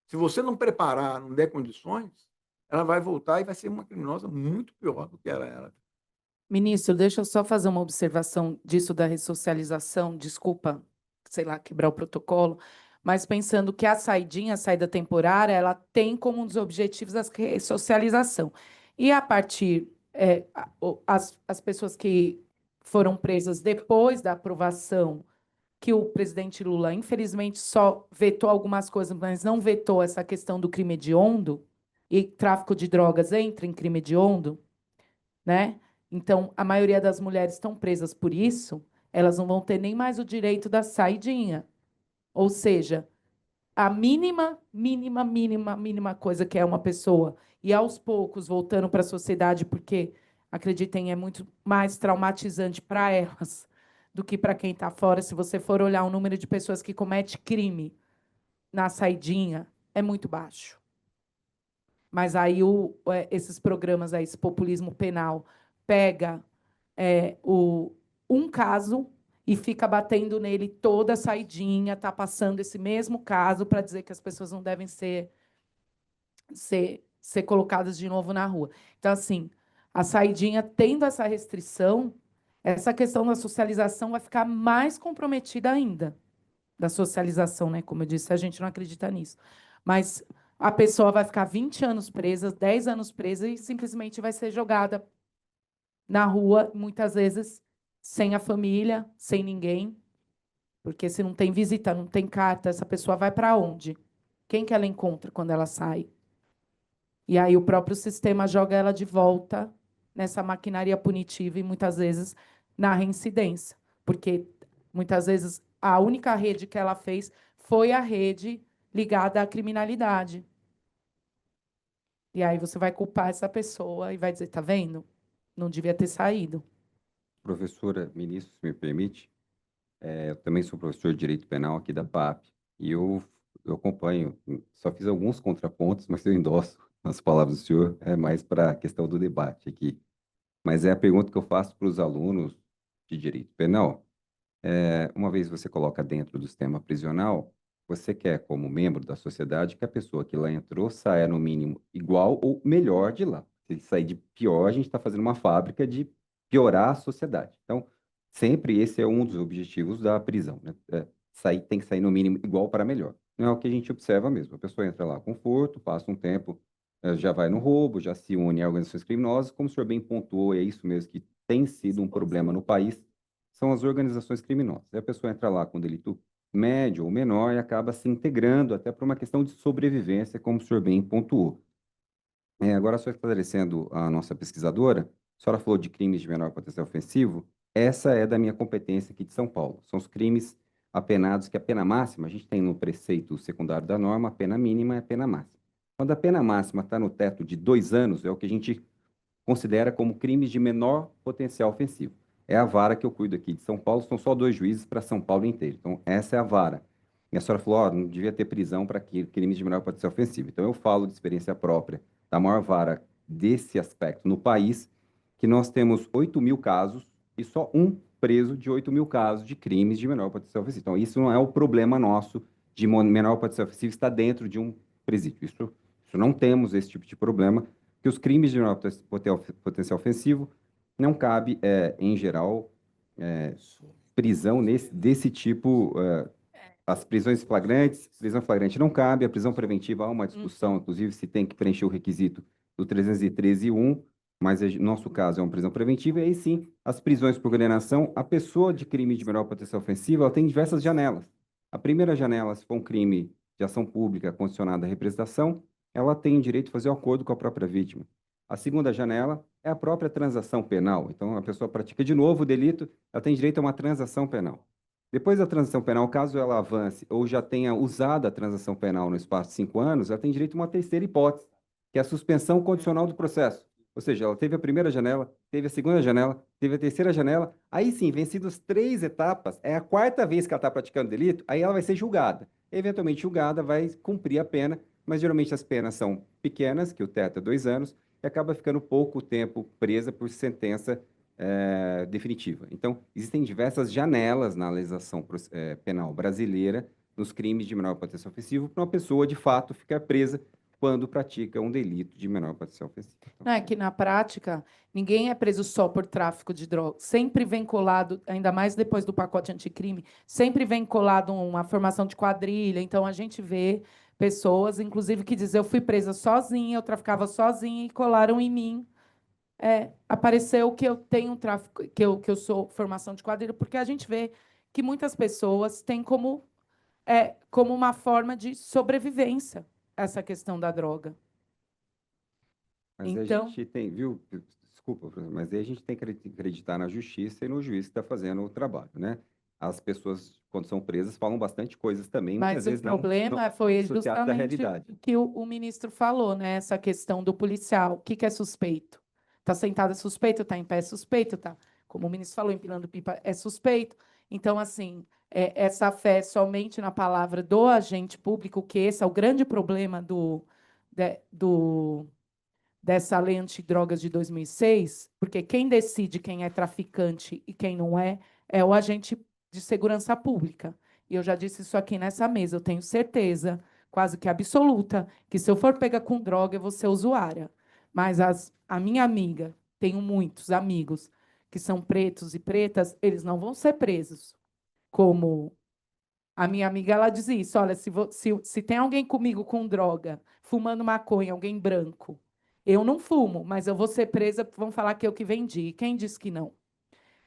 Se você não preparar, não der condições, ela vai voltar e vai ser uma criminosa muito pior do que ela era. Ministro, deixa eu só fazer uma observação disso da ressocialização. Desculpa, sei lá, quebrar o protocolo, mas pensando que a saída temporária, ela tem como um dos objetivos a ressocialização. E a partir, as pessoas que foram presas depois da aprovação, que o presidente Lula, infelizmente, só vetou algumas coisas, mas não vetou essa questão do crime hediondo, e tráfico de drogas entra em crime hediondo, né? Então, a maioria das mulheres estão presas por isso, elas não vão ter nem mais o direito da saidinha. Ou seja, a mínima coisa que é uma pessoa, e aos poucos voltando para a sociedade, porque, acreditem, é muito mais traumatizante para elas do que para quem está fora. Se você for olhar o número de pessoas que comete crime na saidinha, é muito baixo. Mas aí esses programas, aí, esse populismo penal, pega um caso e fica batendo nele toda a saidinha, está passando esse mesmo caso para dizer que as pessoas não devem ser colocadas de novo na rua. Então, assim, a saidinha tendo essa restrição, essa questão da socialização vai ficar mais comprometida ainda. Da socialização, né? Como eu disse, a gente não acredita nisso. Mas a pessoa vai ficar 20 anos presa, 10 anos presa e simplesmente vai ser jogada na rua, muitas vezes sem a família, sem ninguém. Porque se não tem visita, não tem carta, essa pessoa vai para onde? Quem que ela encontra quando ela sai? E aí o próprio sistema joga ela de volta nessa maquinaria punitiva e, muitas vezes, na reincidência. Porque, muitas vezes, a única rede que ela fez foi a rede ligada à criminalidade. E aí você vai culpar essa pessoa e vai dizer, tá vendo? Não devia ter saído. Professora, ministro, se me permite, eu também sou professor de Direito Penal aqui da PAP, e eu acompanho, só fiz alguns contrapontos, mas eu endosso as palavras do senhor, é mais para a questão do debate aqui. Mas é a pergunta que eu faço para os alunos de Direito Penal. Uma vez você coloca dentro do sistema prisional, você quer, como membro da sociedade, que a pessoa que lá entrou saia, no mínimo, igual ou melhor de lá. Se sair de pior, a gente está fazendo uma fábrica de piorar a sociedade. Então, sempre esse é um dos objetivos da prisão, né? Tem que sair, no mínimo, igual para melhor. Não é o que a gente observa mesmo. A pessoa entra lá com conforto, passa um tempo, já vai no roubo, já se une a organizações criminosas. Como o senhor bem pontuou, é isso mesmo que tem sido um problema no país, são as organizações criminosas. E a pessoa entra lá com delito médio ou menor e acaba se integrando até por uma questão de sobrevivência, como o senhor bem pontuou. Agora, só esclarecendo a nossa pesquisadora, a senhora falou de crimes de menor potencial ofensivo, essa é da minha competência aqui de São Paulo. São os crimes apenados que a pena máxima, a gente tem no preceito secundário da norma, a pena mínima é a pena máxima. Quando a pena máxima está no teto de 2 anos, é o que a gente considera como crimes de menor potencial ofensivo. É a vara que eu cuido aqui de São Paulo, são só 2 juízes para São Paulo inteiro. Então, essa é a vara. E a senhora falou, não devia ter prisão para crimes de menor potencial ofensivo. Então, eu falo de experiência própria da maior vara desse aspecto no país, que nós temos 8.000 casos e só um preso de 8.000 casos de crimes de menor potencial ofensivo. Então, isso não é o problema nosso de menor potencial ofensivo estar dentro de um presídio. Isso não temos esse tipo de problema, que os crimes de menor potencial ofensivo não cabe, em geral, prisão desse tipo. As prisões flagrantes, prisão flagrante não cabe, a prisão preventiva há uma discussão, inclusive, se tem que preencher o requisito do 313.1, mas no nosso caso é uma prisão preventiva, e aí sim, as prisões por condenação, a pessoa de crime de menor potencial ofensivo, ela tem diversas janelas. A primeira janela, se for um crime de ação pública condicionada à representação, ela tem o direito de fazer o acordo com a própria vítima. A segunda janela é a própria transação penal. Então, a pessoa pratica de novo o delito, ela tem direito a uma transação penal. Depois da transação penal, caso ela avance ou já tenha usado a transação penal no espaço de 5 anos, ela tem direito a uma terceira hipótese, que é a suspensão condicional do processo. Ou seja, ela teve a primeira janela, teve a segunda janela, teve a terceira janela, aí sim, vencidas 3 etapas, é a 4ª vez que ela está praticando delito, aí ela vai ser julgada. Eventualmente julgada, vai cumprir a pena, mas geralmente as penas são pequenas, que o teto é 2 anos, e acaba ficando pouco tempo presa por sentença definitiva. Então, existem diversas janelas na legislação penal brasileira nos crimes de menor potencial ofensivo para uma pessoa, de fato, ficar presa quando pratica um delito de menor potencial ofensivo. Não é que, na prática, ninguém é preso só por tráfico de drogas. Sempre vem colado, ainda mais depois do pacote anticrime, sempre vem colado uma formação de quadrilha. Então, a gente vê pessoas, inclusive, que dizem, eu fui presa sozinha, eu traficava sozinha e colaram em mim. Apareceu que eu tenho tráfico, que eu sou formação de quadrilha, porque a gente vê que muitas pessoas têm como uma forma de sobrevivência essa questão da droga. Mas Então, a gente tem, viu? Desculpa, professor, mas aí a gente tem que acreditar na justiça e no juiz que está fazendo o trabalho, né? As pessoas, quando são presas, falam bastante coisas também, muitas mas o vezes problema foi isso teatro da justamente realidade. o que o ministro falou, né? Essa questão do policial. O que é suspeito? Está sentado é suspeito, está em pé é suspeito, tá? Como o ministro falou, empilando pipa é suspeito. Então, assim, essa fé somente na palavra do agente público, que esse é o grande problema dessa lei antidrogas de 2006, porque quem decide quem é traficante e quem não é o agente de segurança pública. E eu já disse isso aqui nessa mesa, eu tenho certeza, quase que absoluta, que se eu for pega com droga, eu vou ser usuária. Mas a minha amiga, tenho muitos amigos que são pretos e pretas, eles não vão ser presos. Como a minha amiga, ela diz isso, olha, se tem alguém comigo com droga, fumando maconha, alguém branco, eu não fumo, mas eu vou ser presa, vão falar que eu que vendi. Quem disse que não?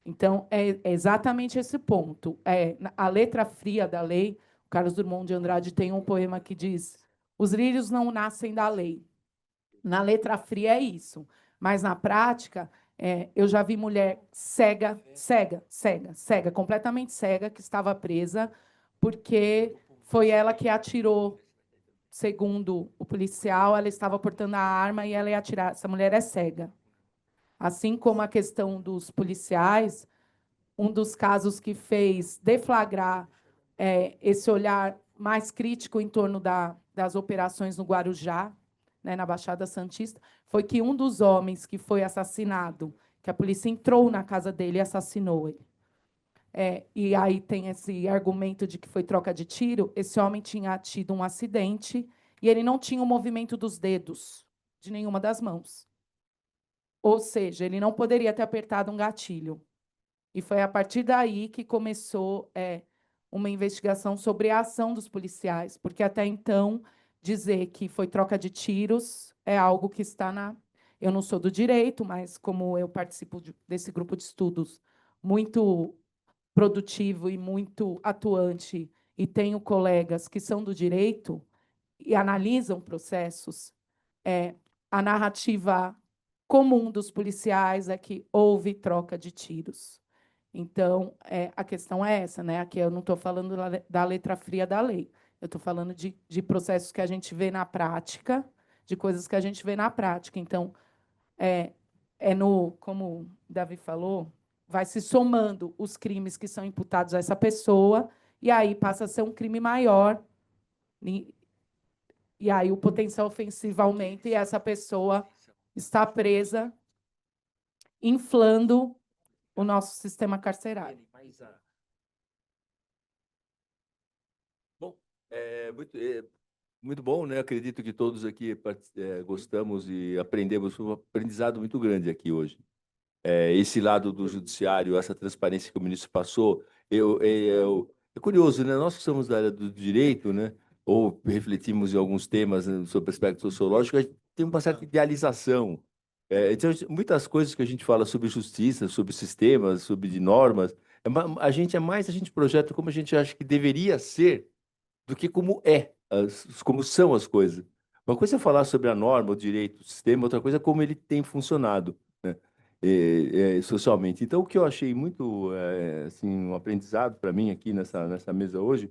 Então, é exatamente esse ponto. A letra fria da lei, o Carlos Drummond de Andrade tem um poema que diz: os lírios não nascem da lei. Na letra fria é isso. Mas, na prática, eu já vi mulher cega, completamente cega, que estava presa, porque foi ela que atirou. Segundo o policial, ela estava portando a arma e ela ia atirar. Essa mulher é cega. Assim como a questão dos policiais, um dos casos que fez deflagrar esse olhar mais crítico em torno das operações no Guarujá, né, na Baixada Santista, foi que um dos homens que foi assassinado, que a polícia entrou na casa dele e assassinou ele. E aí tem esse argumento de que foi troca de tiro. Esse homem tinha tido um acidente e ele não tinha o movimento dos dedos de nenhuma das mãos. Ou seja, ele não poderia ter apertado um gatilho. E foi a partir daí que começou uma investigação sobre a ação dos policiais, porque até então dizer que foi troca de tiros é algo que está na... Eu não sou do direito, mas como eu participo desse grupo de estudos muito produtivo e muito atuante, e tenho colegas que são do direito e analisam processos, a narrativa comum dos policiais é que houve troca de tiros. Então, a questão é essa, né? Aqui eu não estou falando da letra fria da lei, eu estou falando de processos que a gente vê na prática, de coisas que a gente vê na prática. Então, como o Davi falou, vai se somando os crimes que são imputados a essa pessoa, e aí passa a ser um crime maior, e aí o potencial ofensivo aumenta, e essa pessoa está presa, inflando o nosso sistema carcerário. Bom, muito bom, né? Acredito que todos aqui gostamos e aprendemos, foi um aprendizado muito grande aqui hoje. Esse lado do judiciário, essa transparência que o ministro passou, é curioso, né? Nós que somos da área do direito, né? Ou refletimos em alguns temas, né, sobre o aspecto sociológico, a gente tem uma certa idealização. Então, muitas coisas que a gente fala sobre justiça, sobre sistemas, sobre de normas, a gente projeta como a gente acha que deveria ser do que como como são as coisas. Uma coisa é falar sobre a norma, o direito, o sistema, outra coisa é como ele tem funcionado, né? Socialmente. Então, o que eu achei muito assim, um aprendizado para mim aqui nessa mesa hoje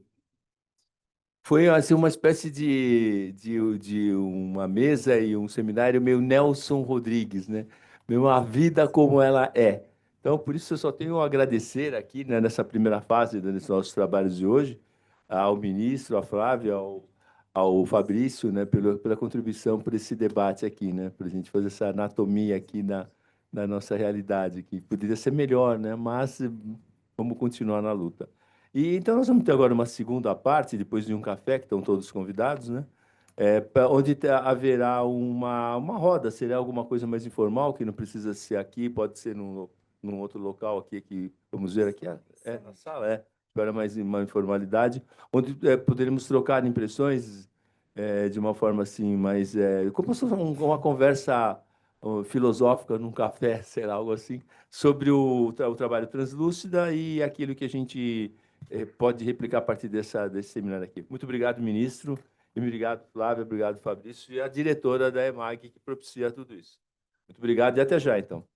foi assim, uma espécie de uma mesa e um seminário meio Nelson Rodrigues, né? Meio a vida como ela é. Então, por isso, eu só tenho a agradecer aqui, né, nessa primeira fase desses nossos trabalhos de hoje, ao ministro, à Flávia, ao Fabrício, né, pela contribuição para esse debate aqui, né, para a gente fazer essa anatomia aqui na nossa realidade, que poderia ser melhor, né, mas vamos continuar na luta. E então nós vamos ter agora uma segunda parte, depois de um café, que estão todos convidados, né, onde haverá uma roda, será alguma coisa mais informal, que não precisa ser aqui, pode ser num outro local aqui, vamos ver aqui, na sala, para mais uma informalidade, onde poderemos trocar impressões de uma forma assim, mais como se fosse uma conversa filosófica num café, sei lá, algo assim, sobre o trabalho translúcida e aquilo que a gente pode replicar a partir desse seminário aqui. Muito obrigado, ministro, e obrigado, Flávia, obrigado, Fabrício, e a diretora da EMAG, que propicia tudo isso. Muito obrigado e até já, então.